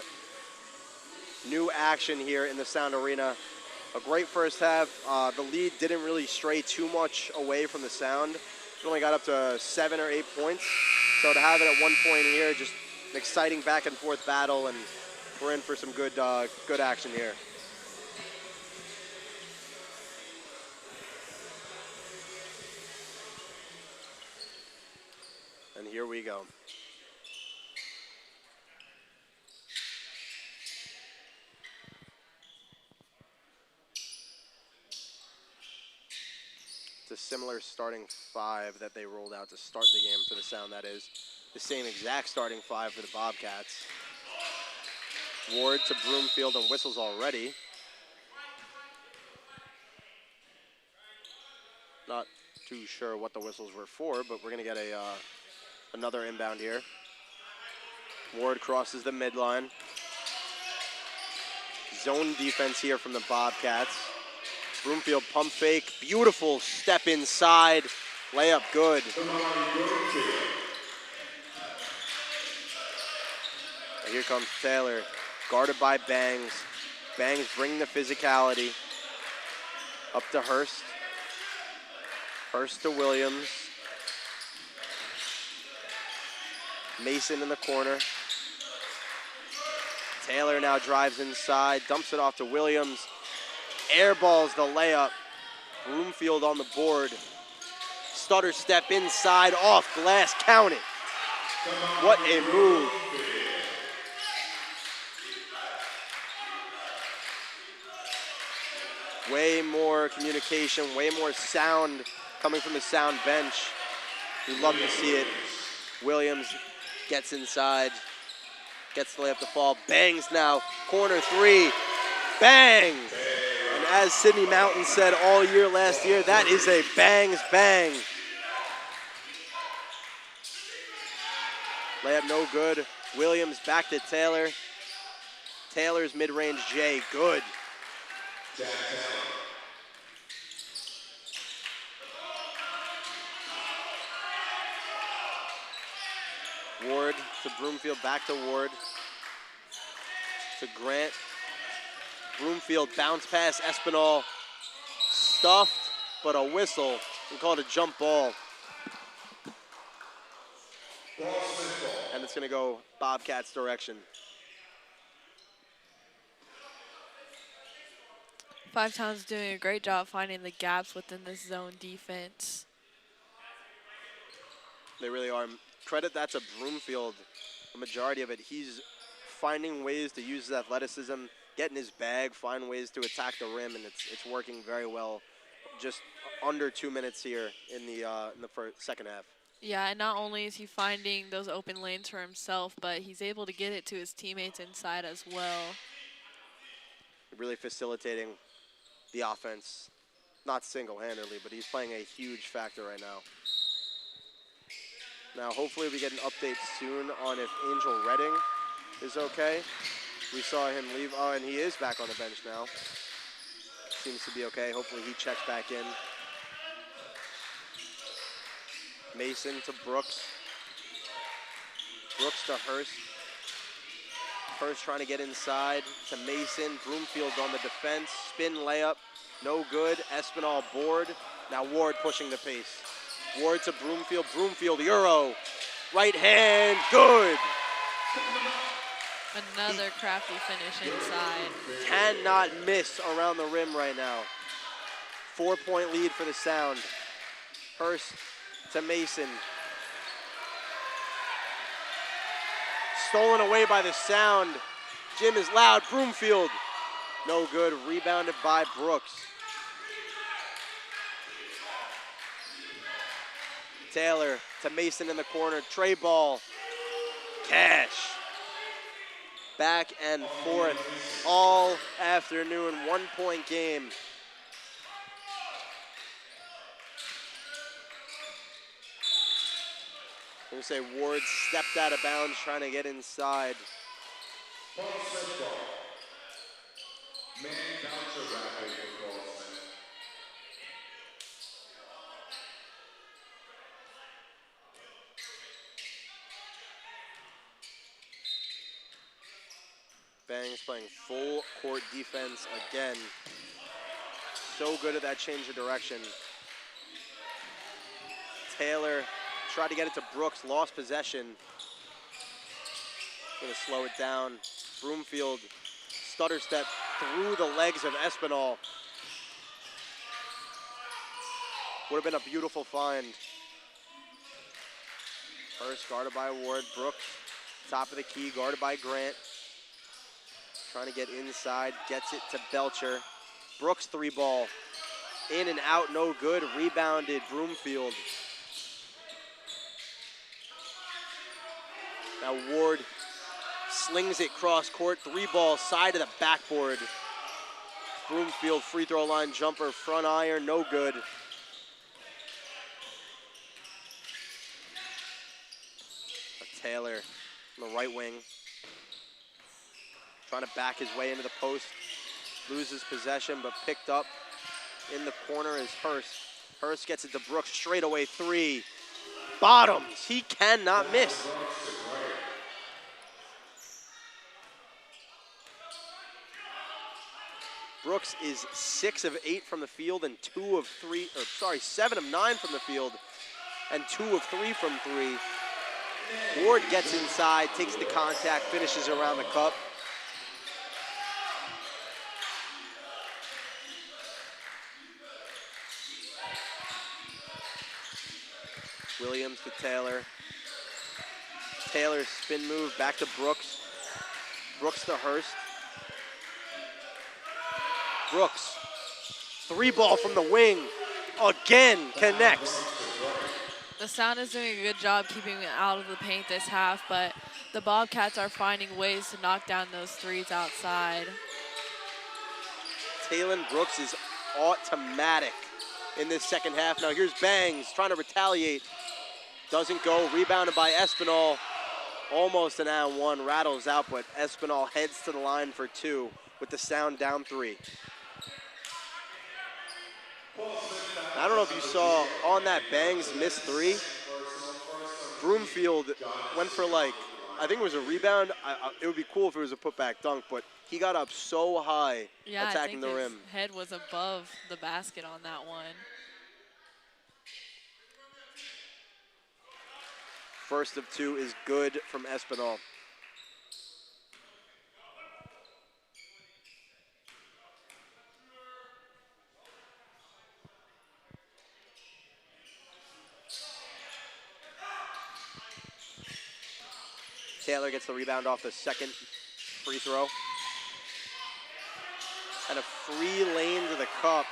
new action here in the Sound Arena. A great first half. The lead didn't really stray too much away from the Sound. It only got up to 7 or 8 points. So to have it at 1 point here, just an exciting back and forth battle, and we're in for some good action here. And here we go. It's a similar starting five that they rolled out to start the game for the Sound, that is. The same exact starting five for the Bobcats. Ward to Broomfield and whistles already. Not too sure what the whistles were for, but we're gonna get another inbound here. Ward crosses the midline. Zone defense here from the Bobcats. Broomfield pump fake, beautiful step inside, layup good. And here comes Taylor, guarded by Bangs. Bangs bringing the physicality. Up to Hurst. Hurst to Williams. Mason in the corner. Taylor now drives inside, dumps it off to Williams. Airballs the layup. Broomfield on the board. Stutter step inside, off glass, count it. What a move. Way more communication, way more sound coming from the Sound bench. We love to see it. Williams gets inside, gets the layup to fall. Bangs now, corner three, bang! And as Sidney Mountain said all year last year, that is a bangs bang. Layup no good. Williams back to Taylor. Taylor's mid-range J, good. Ward to Broomfield, back to Ward. To Grant. Broomfield bounce pass, Espinal. Stuffed, but a whistle. We call it a jump ball. And it's gonna go Bobcats direction. Five Towns doing a great job finding the gaps within this zone defense. They really are. Credit that to Broomfield, the majority of it. He's finding ways to use his athleticism, get in his bag, find ways to attack the rim, and it's working very well. Just under 2 minutes here in the second half. Yeah, and not only is he finding those open lanes for himself, but he's able to get it to his teammates inside as well. Really facilitating the offense, not single-handedly, but he's playing a huge factor right now. Now, hopefully we get an update soon on if Angel Redding is okay. We saw him leave. Oh, and he is back on the bench now. Seems to be okay. Hopefully he checks back in. Mason to Brooks. Brooks to Hurst. Hurst trying to get inside to Mason. Broomfield on the defense. Spin layup. No good. Espinal board. Now Ward pushing the pace. Ward to Broomfield. Broomfield, Euro. Right hand, good. Another crafty finish inside. Cannot miss around the rim right now. 4-point lead for the Sound. Hurst to Mason. Stolen away by the Sound. Jim is loud. Broomfield. No good. Rebounded by Brooks. Taylor to Mason in the corner. Tray ball. Cash. Back and forth all afternoon. 1-point game. I'm going to say Ward stepped out of bounds trying to get inside. Man counter rapid for Goldsmith. Bangs playing full court defense again. So good at that change of direction. Taylor tried to get it to Brooks, lost possession. Gonna slow it down. Broomfield stutter step through the legs of Espinal. Would have been a beautiful find. First guarded by Ward. Brooks, top of the key, guarded by Grant. Trying to get inside, gets it to Belcher. Brooks 3-ball. In and out, no good. Rebounded Broomfield. Now Ward slings it cross court, 3-ball, side of the backboard. Broomfield free throw line jumper, front iron, no good. Taylor on the right wing. Trying to back his way into the post. Loses possession, but picked up in the corner is Hurst. Hurst gets it to Brooks, straight away 3. Bottoms, he cannot miss. Brooks is 6 of 8 from the field and 7 of 9 from the field and 2 of 3 from 3. Ward gets inside, takes the contact, finishes around the cup. Williams to Taylor. Taylor's spin move back to Brooks. Brooks to Hurst. Brooks, 3-ball from the wing, again connects. The Sound is doing a good job keeping it out of the paint this half, but the Bobcats are finding ways to knock down those threes outside. Taylon Brooks is automatic in this second half. Now here's Bangs trying to retaliate. Doesn't go, rebounded by Espinal. Almost an and one, rattles out, but Espinal heads to the line for 2 with the Sound down 3. I don't know if you saw on that Bangs missed 3. Broomfield went for I think it was a rebound. It would be cool if it was a putback dunk, but he got up so high attacking the rim. His head was above the basket on that one. First of 2 is good from Espinal. Taylor gets the rebound off the second free throw. And a free lane to the cup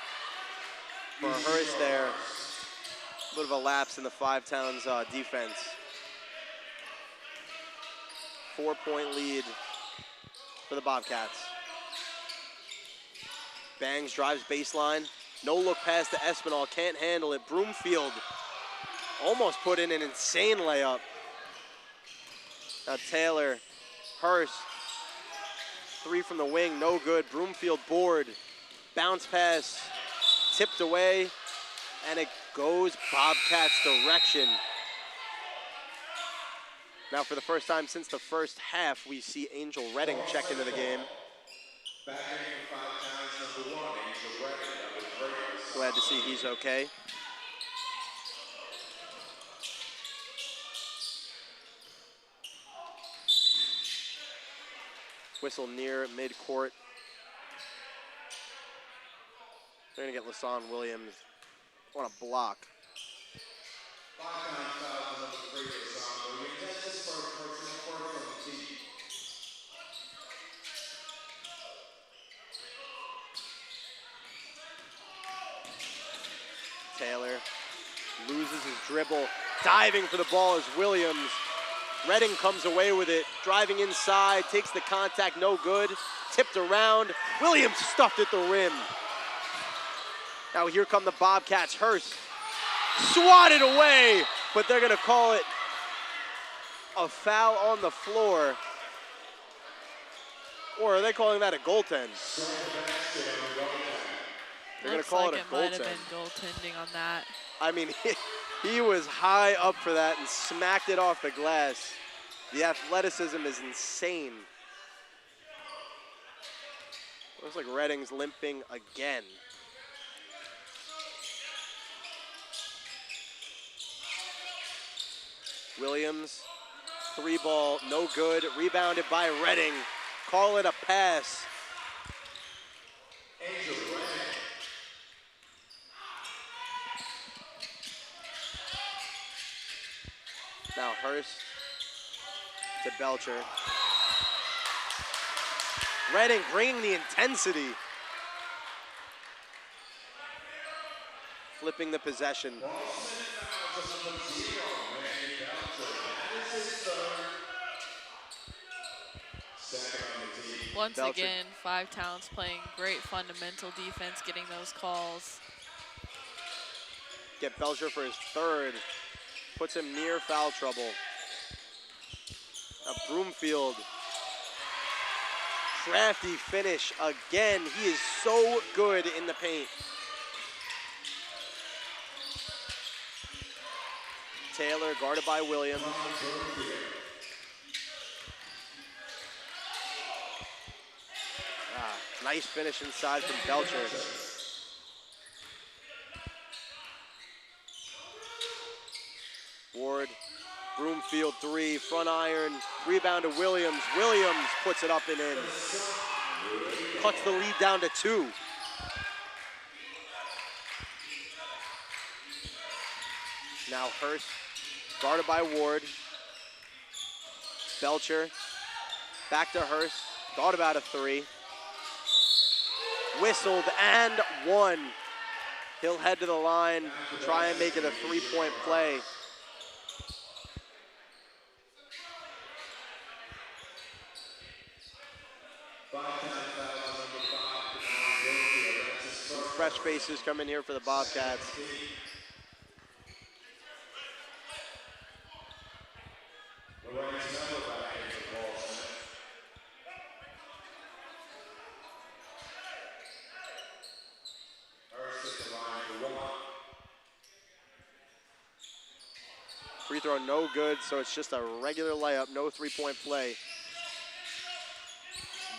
for Hurst there. A bit of a lapse in the Five Towns defense. 4-point lead for the Bobcats. Bangs drives baseline. No look pass to Espinal, can't handle it. Broomfield almost put in an insane layup. Now Taylor, Hurst, 3 from the wing, no good. Broomfield board, bounce pass, tipped away, and it goes Bobcats direction. Now for the first time since the first half, we see Angel Redding check into the game. Back in for 5 times, number 1, Angel Redding. Glad to see he's okay. Whistle near midcourt. They're gonna get Lasan Williams on a block. 5 times foul, number 3 is on Williams. That's his first personal foul from the team. Taylor loses his dribble. Diving for the ball is Williams. Redding comes away with it, driving inside, takes the contact, no good. Tipped around, Williams stuffed at the rim. Now here come the Bobcats, Hurst. Swatted away, but they're gonna call it a foul on the floor. Or are they calling that a goaltend? They're gonna Looks call like it a it might have goaltend. been goaltending on that. I mean, he was high up for that and smacked it off the glass. The athleticism is insane. Looks like Reading's limping again. Williams, 3-ball, no good. Rebounded by Reading. Call it a pass. Angel Redding. Now Hurst to Belcher. Reading bringing the intensity. Flipping the possession. Once Belcher. again, Five Towns playing great fundamental defense, getting those calls. Get Belcher for his third. Puts him near foul trouble. Now Broomfield. Crafty finish again. He is so good in the paint. Taylor guarded by Williams. Nice finish inside from Belcher. Ward, Broomfield 3, front iron, rebound to Williams. Williams puts it up and in. Cuts the lead down to 2. Now Hurst, guarded by Ward. Belcher, back to Hurst, thought about a 3. Whistled and 1. He'll head to the line, try and make it a 3-point play. Some fresh faces coming here for the Bobcats. Free throw no good, so it's just a regular layup, no 3-point play.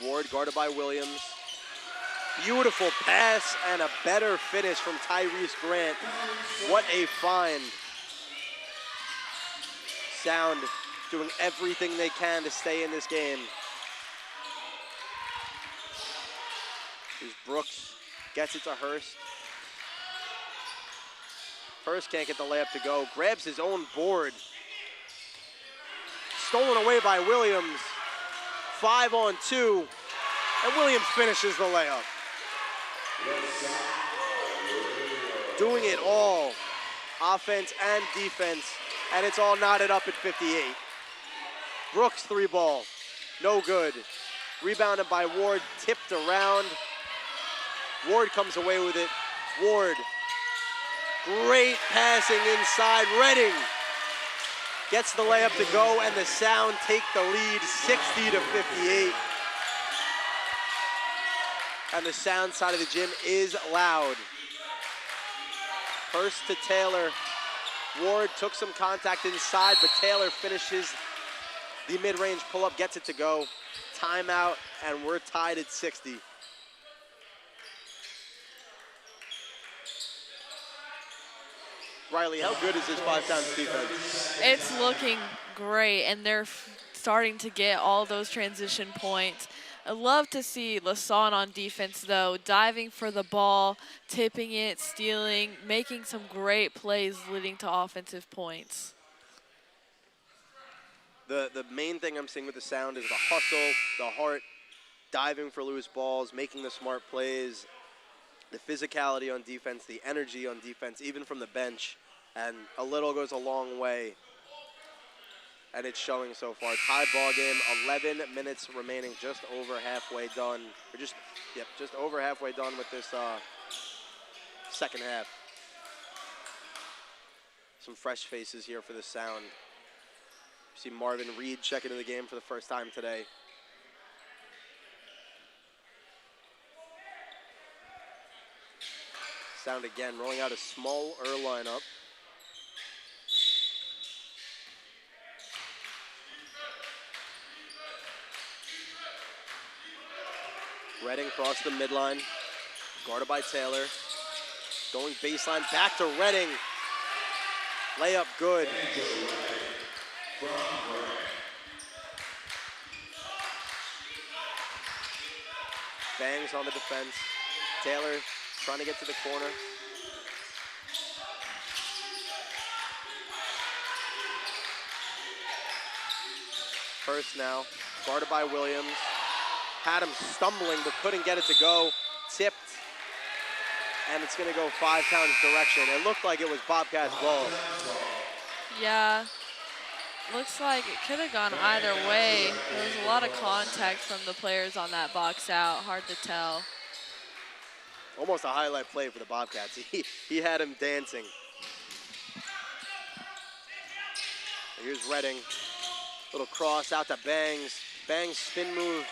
Ward guarded by Williams. Beautiful pass and a better finish from Tyrese Grant. What a find. Sound doing everything they can to stay in this game. Here's Brooks, gets it to Hurst. Hurst can't get the layup to go, grabs his own board. Stolen away by Williams. 5-on-2, and Williams finishes the layup. Doing it all, offense and defense, and it's all knotted up at 58. Brooks 3-ball, no good. Rebounded by Ward, tipped around. Ward comes away with it. Ward, great passing inside. Reading gets the layup to go, and the Sound take the lead 60-58. And the Sound side of the gym is loud. Hurst to Taylor. Ward took some contact inside, but Taylor finishes the mid-range pull-up, gets it to go. Timeout, and we're tied at 60. Riley, how good is this Five Towns defense? It's looking great, and they're starting to get all those transition points. I love to see Lassonde on defense, though, diving for the ball, tipping it, stealing, making some great plays leading to offensive points. The main thing I'm seeing with the Sound is the hustle, the heart, diving for loose balls, making the smart plays, the physicality on defense, the energy on defense, even from the bench. And a little goes a long way. And it's showing so far. Tied ball game, 11 minutes remaining, just over halfway done. Or just over halfway done with this second half. Some fresh faces here for the Sound. You see Marvin Reed checking into the game for the first time today. Sound again, rolling out a smaller lineup. Redding across the midline, guarded by Taylor. Going baseline, back to Redding. Layup good. Bangs on the defense. Taylor trying to get to the corner. First now, guarded by Williams. Had him stumbling, but couldn't get it to go. Tipped, and it's gonna go Five Towns direction. It looked like it was Bobcats' ball. Yeah, looks like it could have gone either way. There was a lot of contact from the players on that box out. Hard to tell. Almost a highlight play for the Bobcats. He had him dancing. Here's Redding. Little cross out to Bangs. Bangs spin move.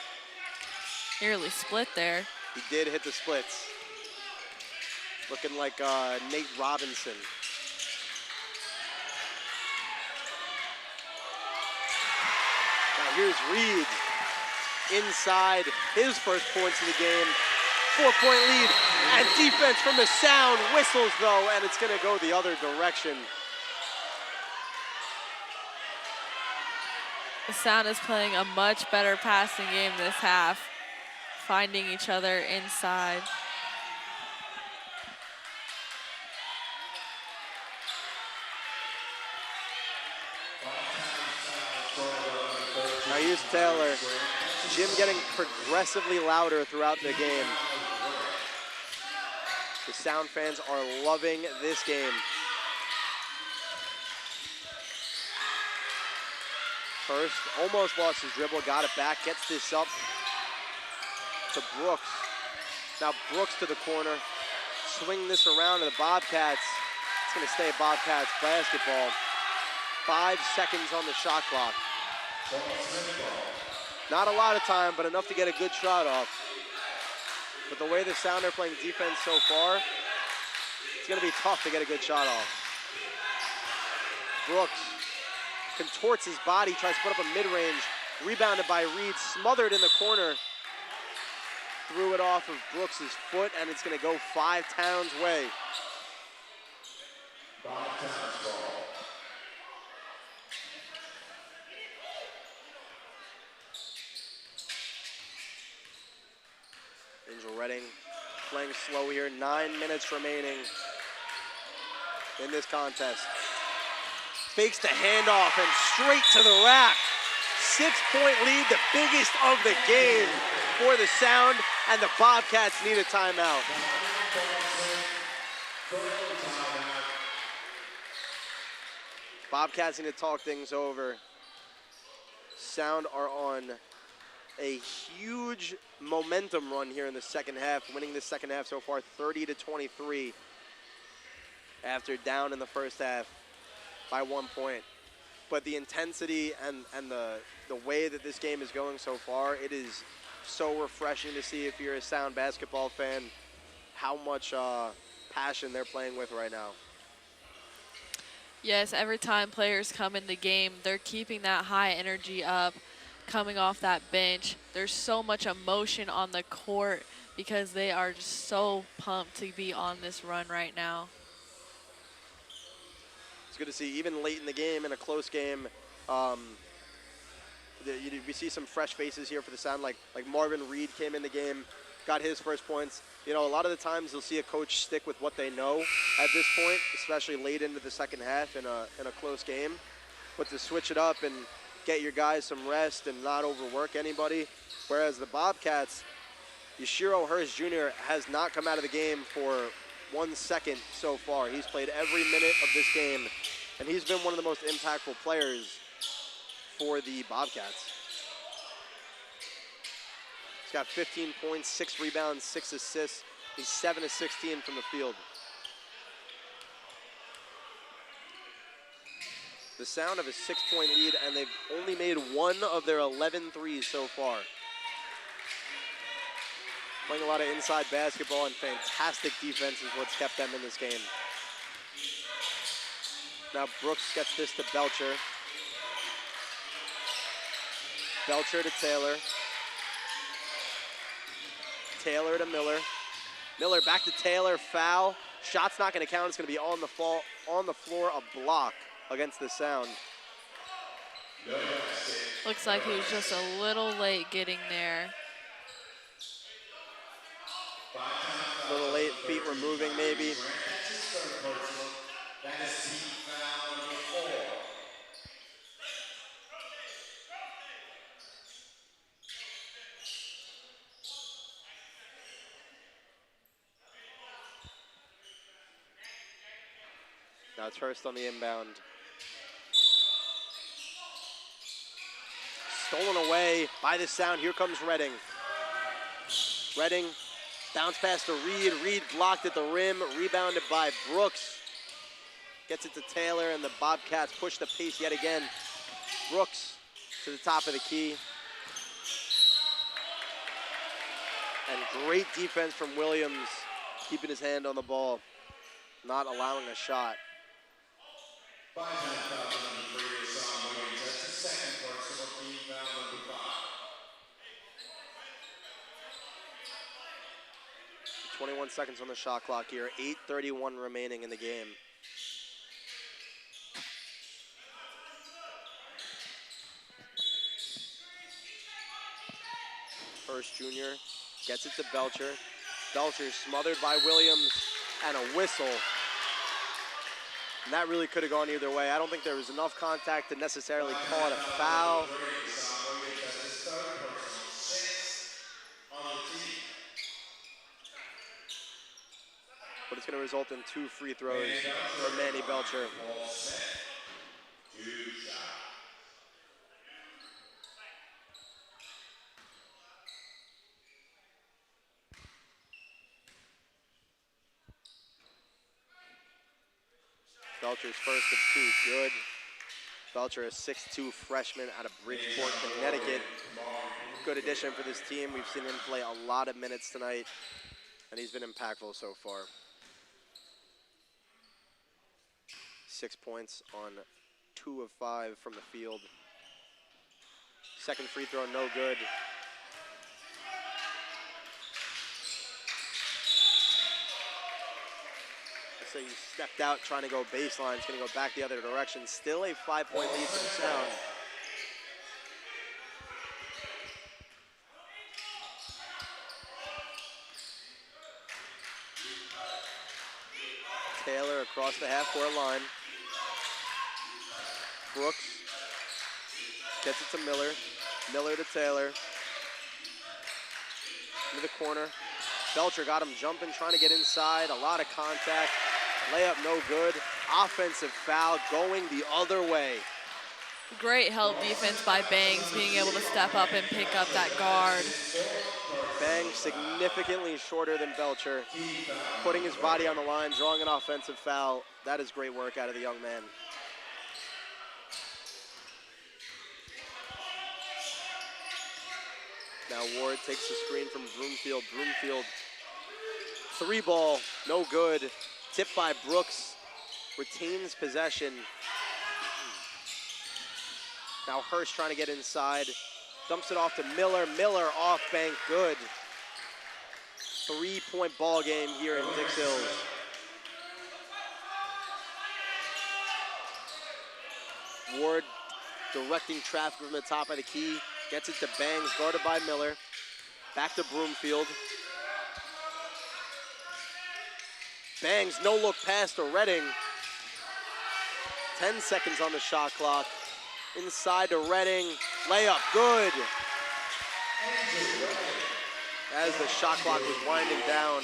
Nearly split there. He did hit the splits. Looking like Nate Robinson. Now here's Reed. Inside his first points of the game. 4-point lead. And defense from the Sound. Whistles though, and it's gonna go the other direction. The Sound is playing a much better passing game this half, finding each other inside. Now here's Taylor. Jim getting progressively louder throughout the game. The Sound fans are loving this game. First, almost lost his dribble, got it back, gets this up to Brooks. Now Brooks to the corner, swing this around to the Bobcats. It's gonna stay Bobcats basketball. 5 seconds on the shot clock. Not a lot of time, but enough to get a good shot off. But the way the Sound are playing defense so far, it's gonna be tough to get a good shot off. Brooks contorts his body, tries to put up a mid-range, rebounded by Reed, smothered in the corner. Threw it off of Brooks's foot, and it's gonna go Five Towns' way. Angel Redding playing slow here, 9 minutes remaining in this contest. Fakes the handoff and straight to the rack. 6-point lead, the biggest of the game for the Sound, and the Bobcats need a timeout. Bobcats need to talk things over. Sound are on a huge momentum run here in the second half, winning the second half so far 30-23 after down in the first half by 1 point. But the intensity and the way that this game is going so far, it is so refreshing to see, if you're a Sound basketball fan, how much passion they're playing with right now. Yes, every time players come in the game, they're keeping that high energy up, coming off that bench. There's so much emotion on the court because they are just so pumped to be on this run right now. It's good to see, even late in the game, in a close game, we see some fresh faces here for the Sound, like Marvin Reed came in the game, got his first points. You know, a lot of the times you'll see a coach stick with what they know at this point, especially late into the second half in a close game. But to switch it up and get your guys some rest and not overwork anybody. Whereas the Bobcats, Yashiro Hurst Jr. has not come out of the game for 1 second so far. He's played every minute of this game, and he's been one of the most impactful players for the Bobcats. He's got 15 points, 6 rebounds, 6 assists. He's 7 of 16 from the field. The Sound have a 6-point lead, and they've only made 1 of their 11 threes so far. Playing a lot of inside basketball, and fantastic defense is what's kept them in this game. Now Brooks gets this to Belcher. Belcher to Taylor. Taylor to Miller. Miller back to Taylor, foul. Shot's not gonna count, it's gonna be on the floor, a block against the Sound. Looks like he was just a little late getting there. A little late, feet were moving maybe. That is team foul number 4. Now it's Hurst on the inbound. Stolen away by the Sound. Here comes Redding. Redding, bounce pass to Reed. Reed blocked at the rim, rebounded by Brooks. Gets it to Taylor, and the Bobcats push the pace yet again. Brooks to the top of the key. And great defense from Williams, keeping his hand on the ball, not allowing a shot. 5-time foul number 3 is Sam Williams. That's the second personal team foul number 5. 21 seconds on the shot clock here, 8:31 remaining in the game. Hurst Jr. gets it to Belcher. Belcher smothered by Williams, and a whistle. And that really could have gone either way. I don't think there was enough contact to necessarily call it a foul. But it's going to result in 2 free throws for Manny Belcher. Belcher's first of 2, good. Belcher, a 6'2" freshman out of Bridgeport, Connecticut. Good addition for this team. We've seen him play a lot of minutes tonight, and he's been impactful so far. 6 points on 2 of 5 from the field. Second free throw, no good. So he stepped out trying to go baseline. It's going to go back the other direction. Still a 5-point lead for the Sound. Taylor across the half-court line. Brooks gets it to Miller. Miller to Taylor. Into the corner. Belcher got him jumping, trying to get inside. A lot of contact. Layup no good. Offensive foul going the other way. Great help defense by Bangs, being able to step up and pick up that guard. Bangs significantly shorter than Belcher, putting his body on the line, drawing an offensive foul. That is great work out of the young man. Now Ward takes the screen from Broomfield. Broomfield, 3-ball, no good. Tipped by Brooks, retains possession. Now Hurst trying to get inside. Dumps it off to Miller. Miller off bank, good. 3-point ball game here in Dix Hills. Ward directing traffic from the top of the key. Gets it to Bangs, guarded by Miller. Back to Broomfield. Bangs, no look pass to Redding. 10 seconds on the shot clock. Inside to Redding. Layup, good. As the shot clock was winding down.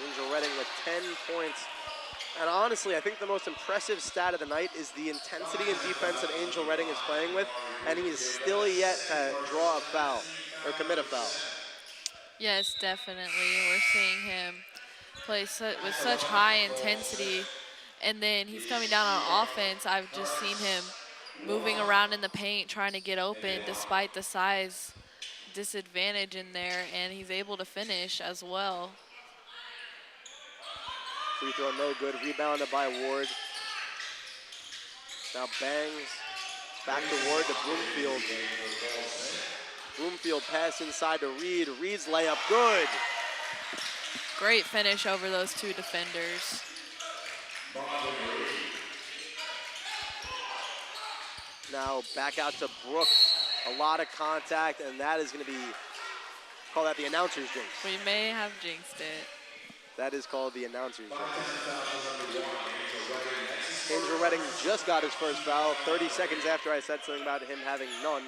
Angel Redding with 10 points. And honestly, I think the most impressive stat of the night is the intensity and defense that Angel Redding is playing with, and he is still yet to draw a foul, or commit a foul. Yes, definitely. We're seeing him play with such high intensity, and then he's coming down on offense. I've just seen him moving around in the paint, trying to get open despite the size disadvantage in there, and he's able to finish as well. Free throw no good, rebounded by Ward. Now Bangs Back to Ward to Broomfield. Broomfield pass inside to Reed. Reed's layup, good. Great finish over those two defenders. Now back out to Brooks. A lot of contact, and that is going to be, call that the announcer's jinx. We may have jinxed it. That is called the announcer's jinx. Angel Redding just got his first foul 30 seconds after I said something about him having none.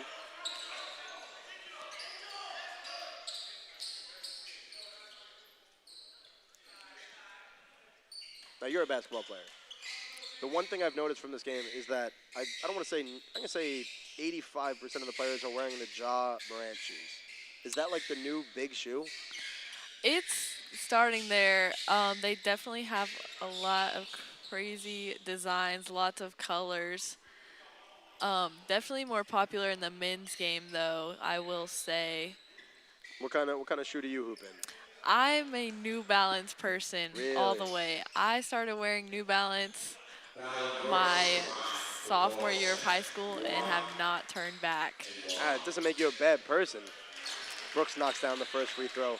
Now you're a basketball player. The one thing I've noticed from this game is that I don't want to say, I'm going to say 85% of the players are wearing the Ja Morant shoes. Is that like the new big shoe? It's starting there. They definitely have a lot of crazy designs, lots of colors. Definitely more popular in the men's game, though, I will say. What kind of shoe do you hoop in? I'm a New Balance person all the Really? way. I started wearing New Balance my sophomore year of high school and have not turned back. It doesn't make you a bad person. Brooks knocks down the first free throw.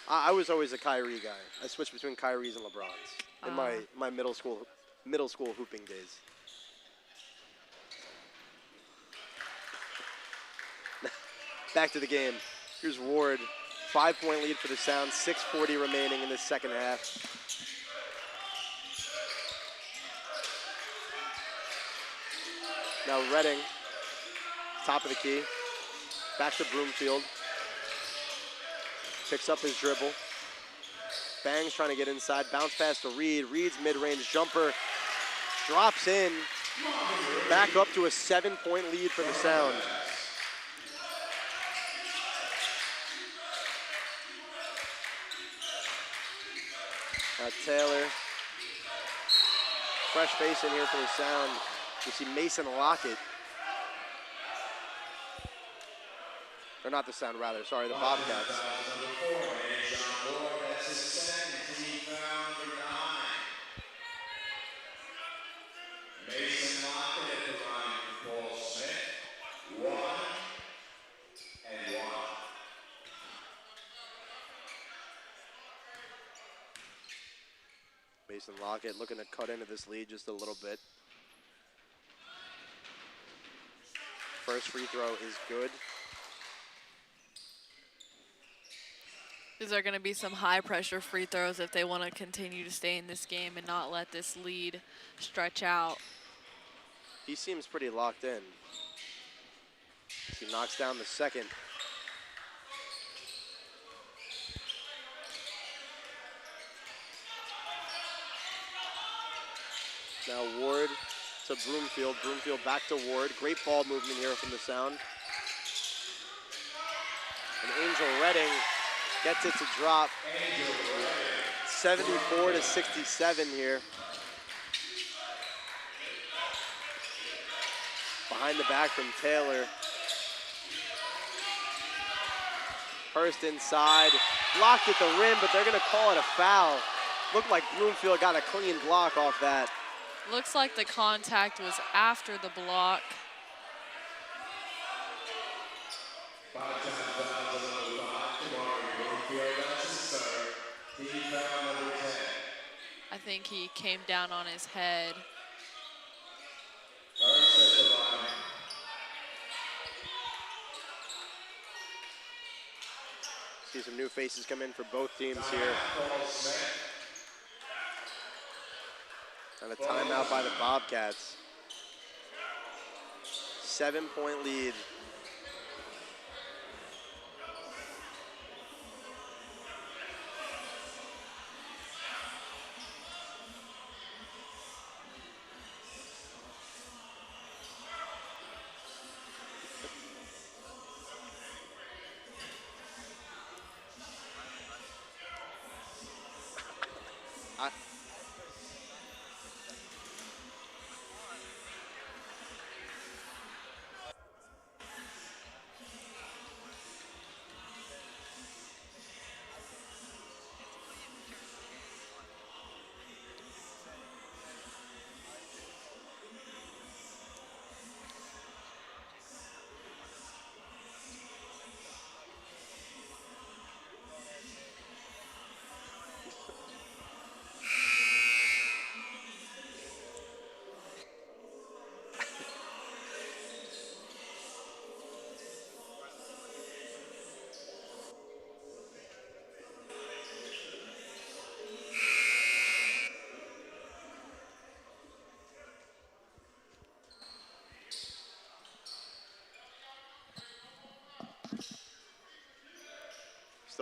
I was always a Kyrie guy. I switched between Kyries and LeBrons in my middle school hooping days. Back to the game. Here's Ward. 5-point lead for the Sound. 6:40 remaining in the second half. Now Redding, top of the key. Back to Broomfield. Picks up his dribble. Bangs trying to get inside. Bounce pass to Reed. Reed's mid-range jumper drops in. Back up to a 7-point lead for the Sound. Taylor. Fresh face in here for the Sound. You see Mason Lockett. Or not the Sound, rather. Sorry, the Bobcats. Mason Lockett at the line for Paul Smith. 1 and 1. Mason Lockett looking to cut into this lead just a little bit. First free throw is good. These are going to be some high-pressure free throws if they want to continue to stay in this game and not let this lead stretch out. He seems pretty locked in. He knocks down the second. Now Ward to Broomfield. Broomfield back to Ward. Great ball movement here from the Sound. And Angel Redding gets it to drop. 74 to 67 here. Behind the back from Taylor. Hurst inside. Blocked at the rim, but they're going to call it a foul. Looked like Broomfield got a clean block off that. Looks like the contact was after the block. 5-time foul to number 5, Kamari Broomfield. That's his third. Team foul number 10. I think he came down on his head. Hurst at the line. See some new faces come in for both teams here. Paul Smith. And a timeout by the Bobcats. 7-point lead.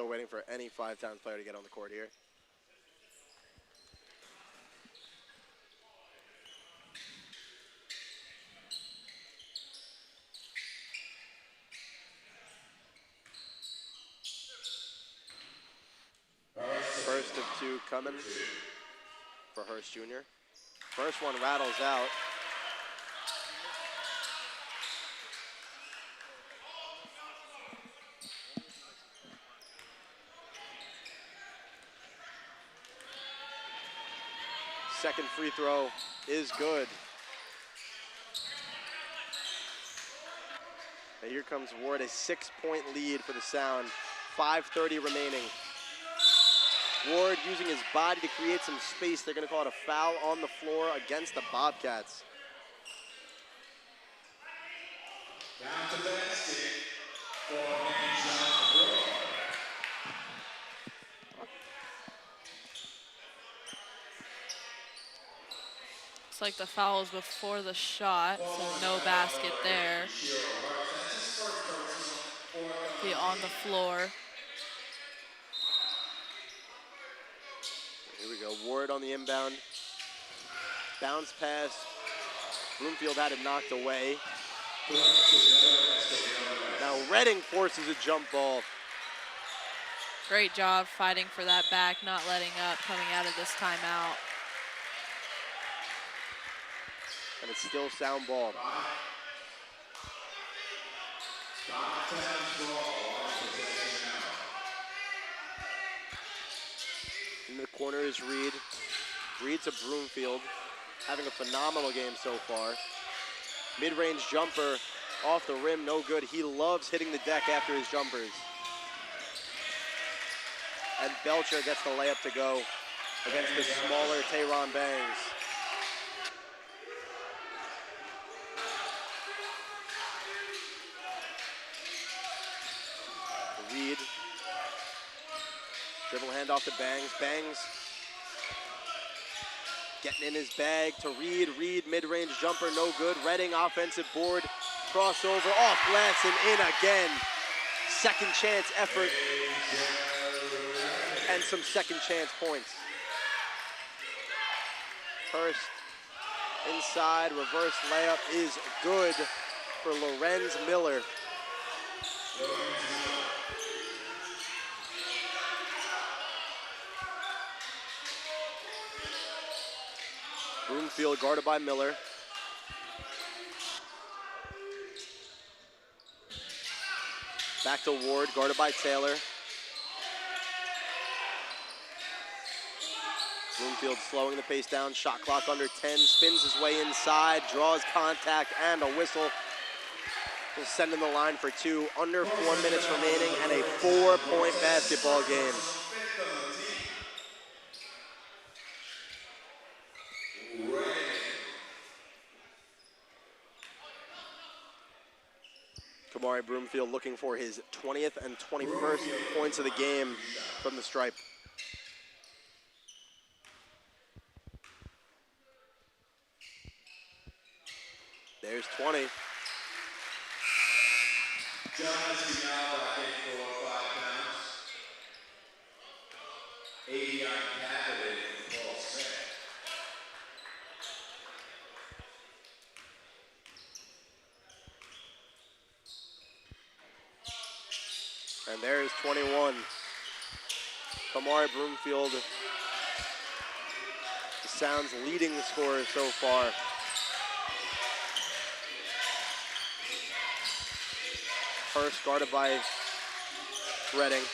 also waiting for any 5-town player to get on the court here. First of two coming for Hurst Jr. First one rattles out. Second free throw is good. And here comes Ward, a 6-point lead for the Sound. 5:30 remaining. Ward using his body to create some space. They're going to call it a foul on the floor against the Bobcats. Down to basket for John Ward. Looks like the foul was before the shot, so no basket there. Be on the floor. Here we go. Ward on the inbound. Bounce pass. Broomfield had it knocked away. Now Redding forces a jump ball. Great job fighting for that back, not letting up, coming out of this timeout. And it's still Sound ball. In the corner is Reed. Reed to Broomfield, having a phenomenal game so far. Mid-range jumper off the rim, no good. He loves hitting the deck after his jumpers. And Belcher gets the layup to go against the smaller Tehran Bangs. Reed. Dribble handoff to Bangs. Bangs getting in his bag to Reed. Reed, mid-range jumper, no good. Redding, offensive board, crossover, off glass and in again. Second chance effort and some second chance points. Hurst inside, reverse layup is good for Lorenz Miller. Broomfield guarded by Miller. Back to Ward, guarded by Taylor. Broomfield slowing the pace down, shot clock under 10, spins his way inside, draws contact and a whistle. Will send in the line for two, under 4 minutes remaining and a 4-point basketball game. Kamari Broomfield looking for his 20th and 21st points of the game from the stripe. There's 20. John is now back in for 5 pounds. 80 on Capital from Paul Smith. And there's 21. Kamari Broomfield, the Sound's leading the scorer so far. Hurst guarded by Redding.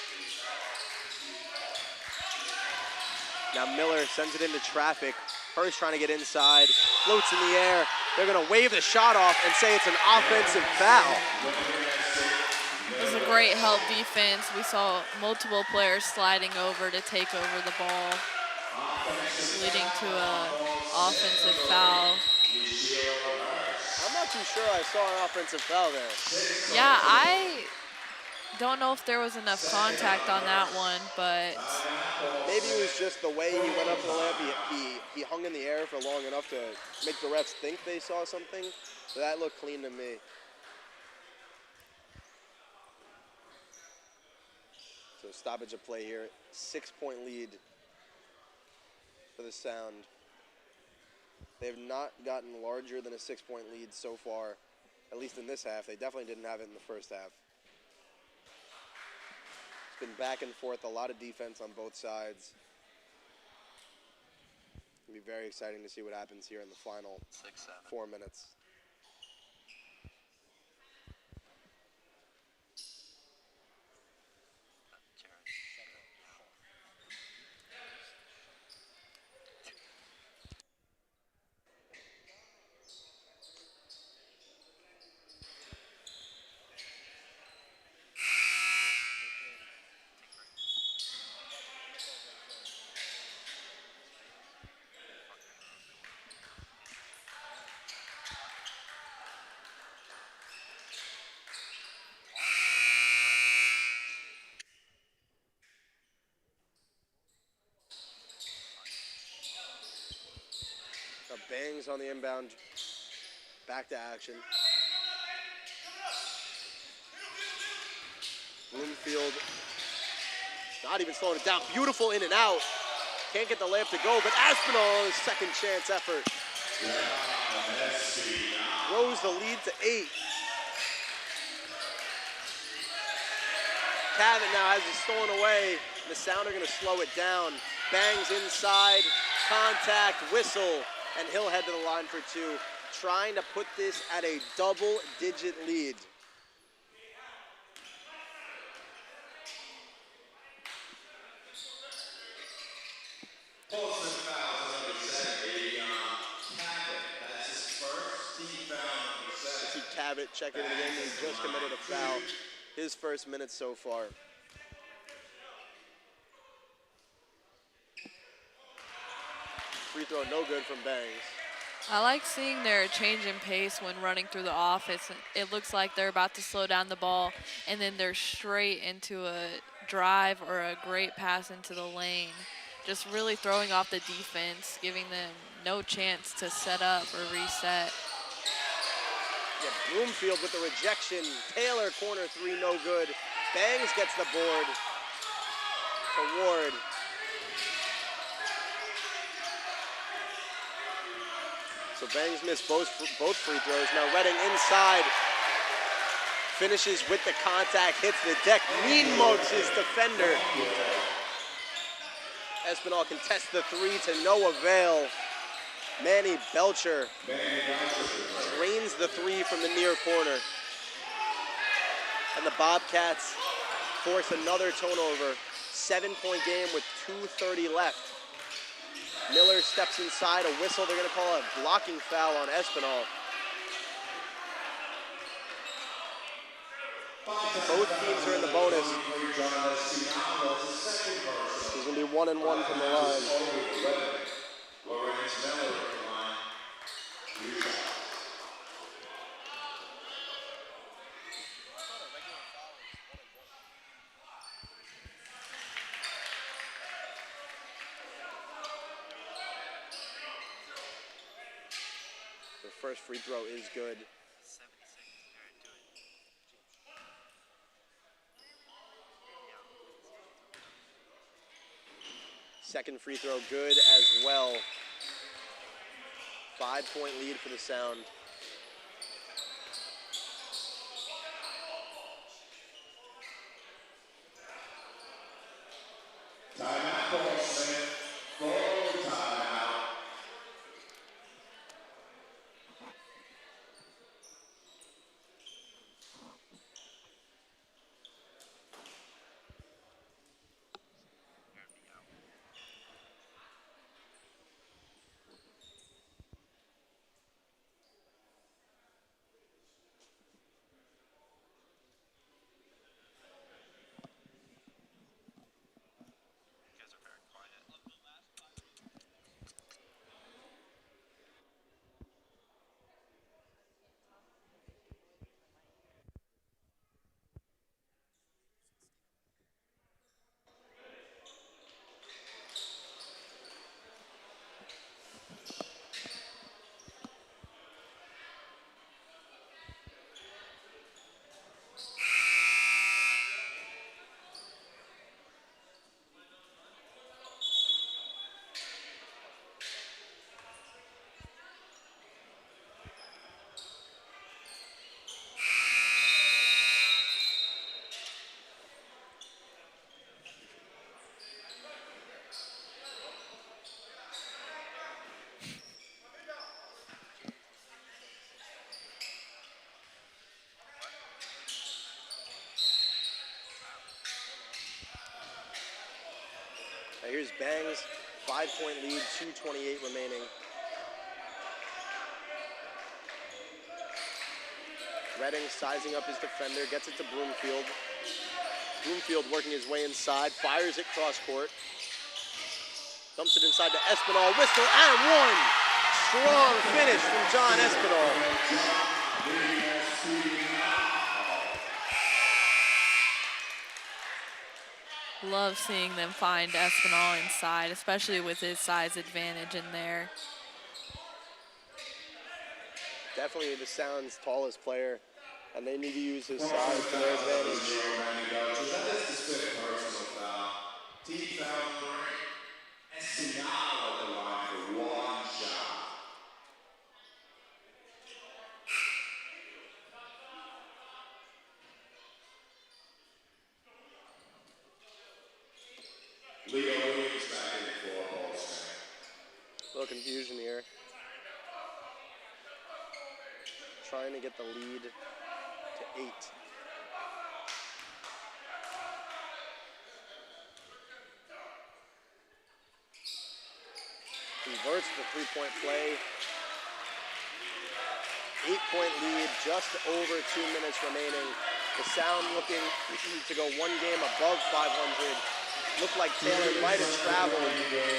Now Miller sends it into traffic. Hurst trying to get inside, floats in the air. They're gonna wave the shot off and say it's an offensive foul. It was a great help defense. We saw multiple players sliding over to take over the ball, leading to an offensive foul. I'm not too sure I saw an offensive foul there. Yeah, I don't know if there was enough contact on that one, but Maybe it was just the way he went up to the layup. He hung in the air for long enough to make the refs think they saw something. But that looked clean to me. So stoppage of play here. 6-point lead for the Sound. They have not gotten larger than a 6-point lead so far, at least in this half. They definitely didn't have it in the first half. It's been back and forth, a lot of defense on both sides. It'll be very exciting to see what happens here in the final 6-7. 4 minutes. Now Bangs on the inbound. Back to action. Bloomfield not even slowing it down. Beautiful in and out. Can't get the layup to go, but Aspinall on his second chance effort. Grows the lead to 8. Cavett now has it stolen away. The Sound are going to slow it down. Bangs inside, contact, whistle, and he'll head to the line for 2, trying to put this at a double-digit lead. Boston fouls on number 7, Cavett. That's his first team foul, number 7. See Cavett checking in again. He just committed a foul. His first minute so far. Free throw no good from Bangs. I like seeing their change in pace when running through the offense. It looks like they're about to slow down the ball, and then they're straight into a drive or a great pass into the lane. Just really throwing off the defense, giving them no chance to set up or reset. Yeah, Bloomfield with the rejection. Taylor corner 3 no good. Bangs gets the board. To Ward. So Bangs missed both free throws. Now Redding inside. Finishes with the contact, hits the deck. Mean mugs his defender. Espinal contests the 3 to no avail. Manny Belcher drains the 3 from the near corner. And the Bobcats force another turnover. 7-point game with 2:30 left. Miller steps inside, a whistle. They're going to call a blocking foul on Espinal. Both teams are in the bonus. He's going to be 1-1 from the line. Lorenz Miller at the line. Utah. The first free throw is good. 76. Alright, do it. Second free throw good as well. 5-point lead for the Sound. Timeout, Paul Smith. Full timeout. Now here's Bangs, 5-point lead, 2:28 remaining. Redding sizing up his defender, gets it to Broomfield. Broomfield working his way inside, fires it cross court. Dumps it inside to Espinal, whistle and one! Strong finish from John Espinal. Love seeing them find Espinal inside, especially with his size advantage in there. Definitely the Sound's tallest player, and they need to use his size to their advantage. That's the split personal foul. Team foul number 8. Espinal at the line for one shot. Leo Williams back in the floor, Ballsman. A little confusion here. Trying to get the lead to 8. Converts the three-point play. 8-point lead, just over 2 minutes remaining. The Sound looking to go one game above 500. Looked like Taylor might have traveled.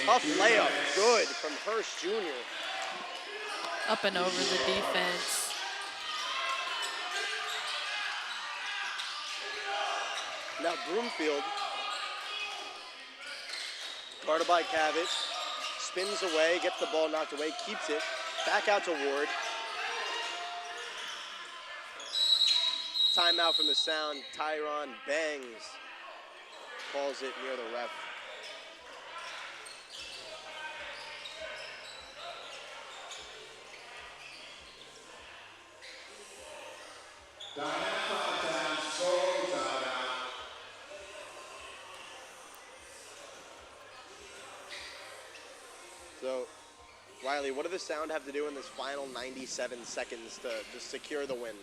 Tough layup, good from Hurst Jr. Up and over the defense. Now Broomfield, guarded by Cavett, spins away, gets the ball knocked away, keeps it, back out to Ward. Timeout from the Sound, Tyron Bangs calls it near the ref. So, Riley, what do the Sound have to do in this final 97 seconds to secure the win?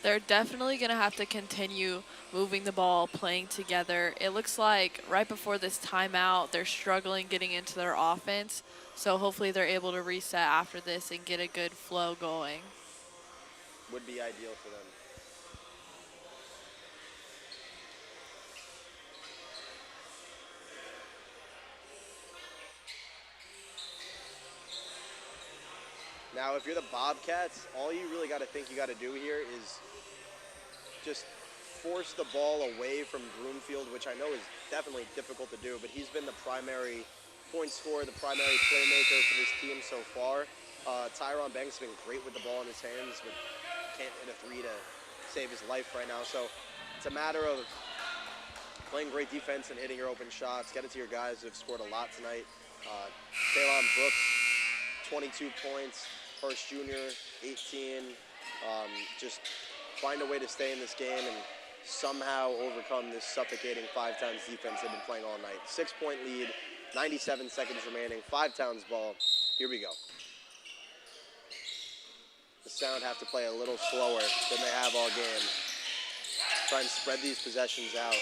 They're definitely going to have to continue moving the ball, playing together. It looks like right before this timeout, they're struggling getting into their offense. So hopefully they're able to reset after this and get a good flow going. Would be ideal for them. Now, if you're the Bobcats, all you really got to think you got to do here is just force the ball away from Broomfield, which I know is definitely difficult to do, but he's been the primary point scorer, the primary playmaker for this team so far. Tyron Banks has been great with the ball in his hands, but can't hit a three to save his life right now. So it's a matter of playing great defense and hitting your open shots. Get it to your guys who have scored a lot tonight. Taylon Brooks, 22 points. Hurst Jr., 18. Just find a way to stay in this game and somehow overcome this suffocating 5-Towns defense they've been playing all night. 6-point lead, 97 seconds remaining, 5-Towns ball. Here we go. The Sound have to play a little slower than they have all game. Try and spread these possessions out.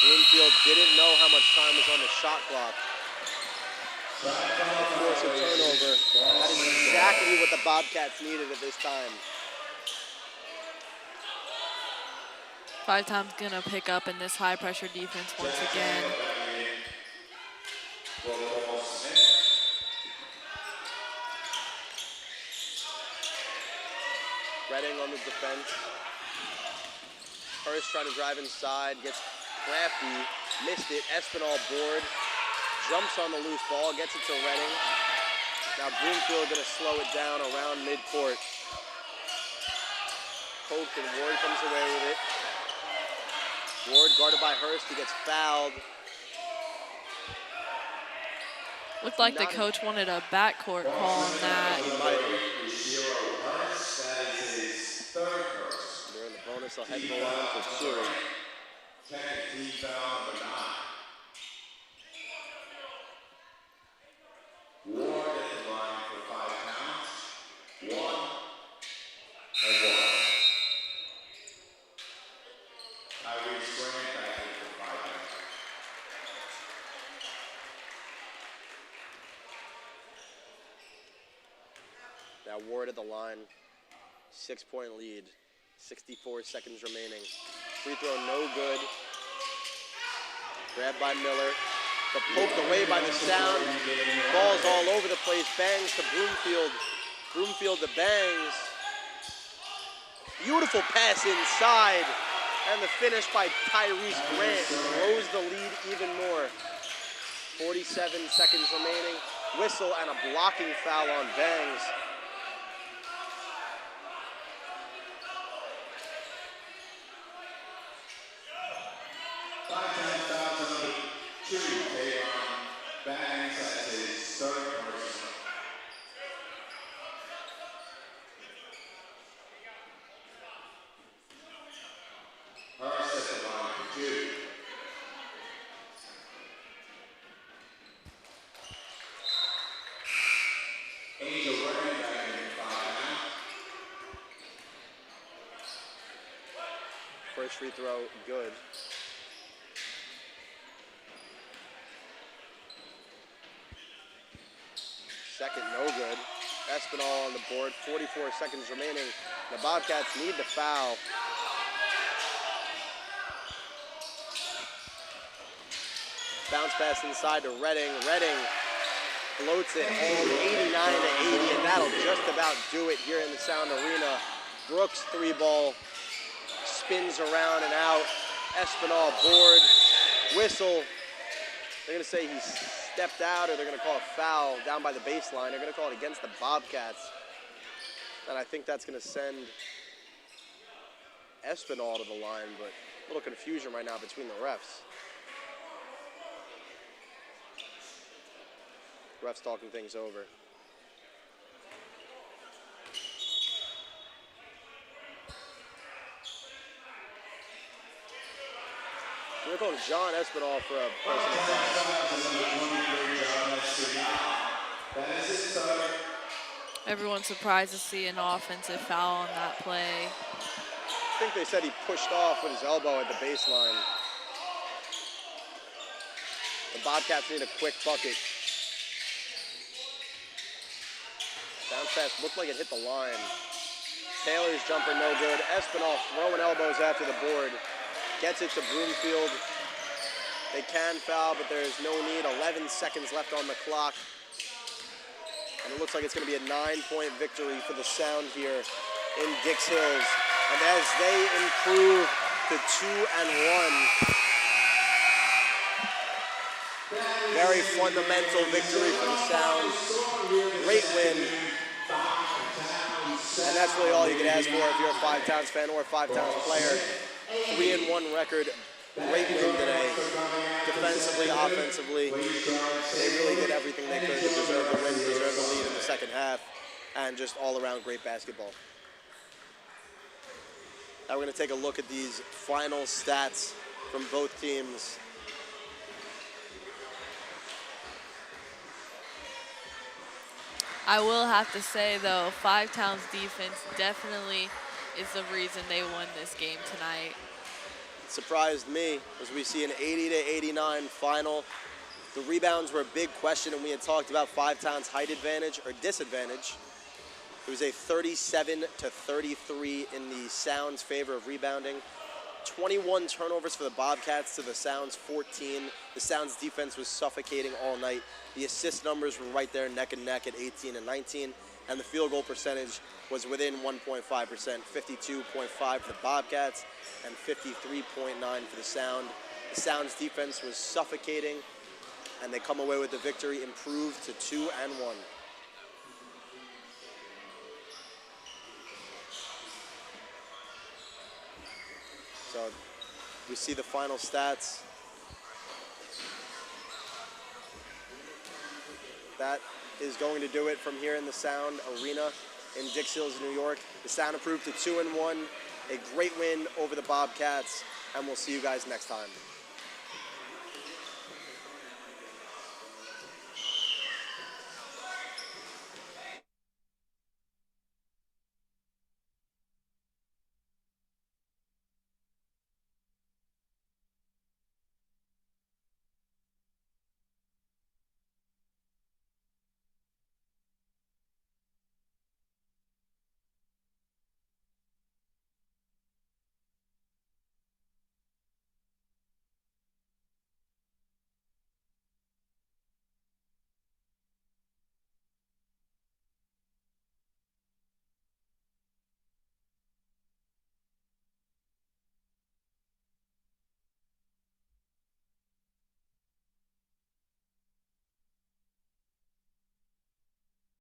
Bloomfield didn't know how much time was on the shot clock. Force a turnover. That is exactly what the Bobcats needed at this time. 5-Towns gonna pick up in this high pressure defense once again. Redding on the defense. Hurst trying to drive inside, gets crafty, missed it. Espinal board, jumps on the loose ball, gets it to Redding. Now Broomfield gonna slow it down around midcourt. Pope and Ward comes away with it. Ward guarded by Hurst, he gets fouled. Looked like the coach wanted a backcourt call on that. He might have. That is his third first. They're in the bonus, they'll head to the line for 2. Second team foul number 9. Ward at the line for 5 pounds. 1 and 1. Tyrese Gray Now Ward at the line. 6-point lead. 64 seconds remaining. Free throw no good. Grabbed by Miller. But poked away by the Sound. Balls all over the place. Bangs to Broomfield. Broomfield to Bangs. Beautiful pass inside. And the finish by Tyrese Grant blows the lead even more. 47 seconds remaining. Whistle and a blocking foul on Bangs. Bangs as his third personal. Hurst at the line for 2. Angel running back in 5 First free throw, good. Second, no good. Espinal on the board, 44 seconds remaining. The Bobcats need the foul. Bounce pass inside to Redding. Redding floats it home, 89 to 80, and that'll just about do it here in the Sound Arena. Brooks 3-ball, spins around and out. Espinal board, whistle. They're gonna say he's stepped out, or they're going to call a foul down by the baseline. They're going to call it against the Bobcats. And I think that's going to send Espinal to the line, but a little confusion right now between the refs. Refs talking things over. We're calling John Espinal for a personal foul. Everyone's surprised to see an offensive foul on that play. I think they said he pushed off with his elbow at the baseline. The Bobcats need a quick bucket. Bounce pass looked like it hit the line. Taylor's jumper no good. Espinal throwing elbows after the board. Gets it to Broomfield. They can foul, but there's no need. 11 seconds left on the clock. And it looks like it's going to be a 9-point victory for the Sound here in Dix Hills. And as they improve to 2-1, very fundamental victory for the Sound. Great win. And that's really all you can ask for if you're a Five Towns fan or a Five Towns player. 3-1 record. Great win today. Defensively, offensively, they really did everything they could to deserve the win, deserve the lead in the second half, and just all around great basketball. Now we're going to take a look at these final stats from both teams. I will have to say, though, Five Towns defense definitely is the reason they won this game tonight. Surprised me as we see an 80-89 final. The rebounds were a big question, and we had talked about Five Towns' height advantage or disadvantage. It was a 37-33 in the Sound's favor of rebounding. 21 turnovers for the Bobcats to the Sound's 14. The Sound's defense was suffocating all night. The assist numbers were right there neck and neck at 18 and 19. And the field goal percentage was within 1.5%, 52.5 for the Bobcats and 53.9 for the Sound. The Sound's defense was suffocating, and they come away with the victory, improved to 2-1. So we see the final stats. That is going to do it from here in the Sound Arena in Dix Hills, New York. The Sound improved to 2-1, a great win over the Bobcats, and we'll see you guys next time.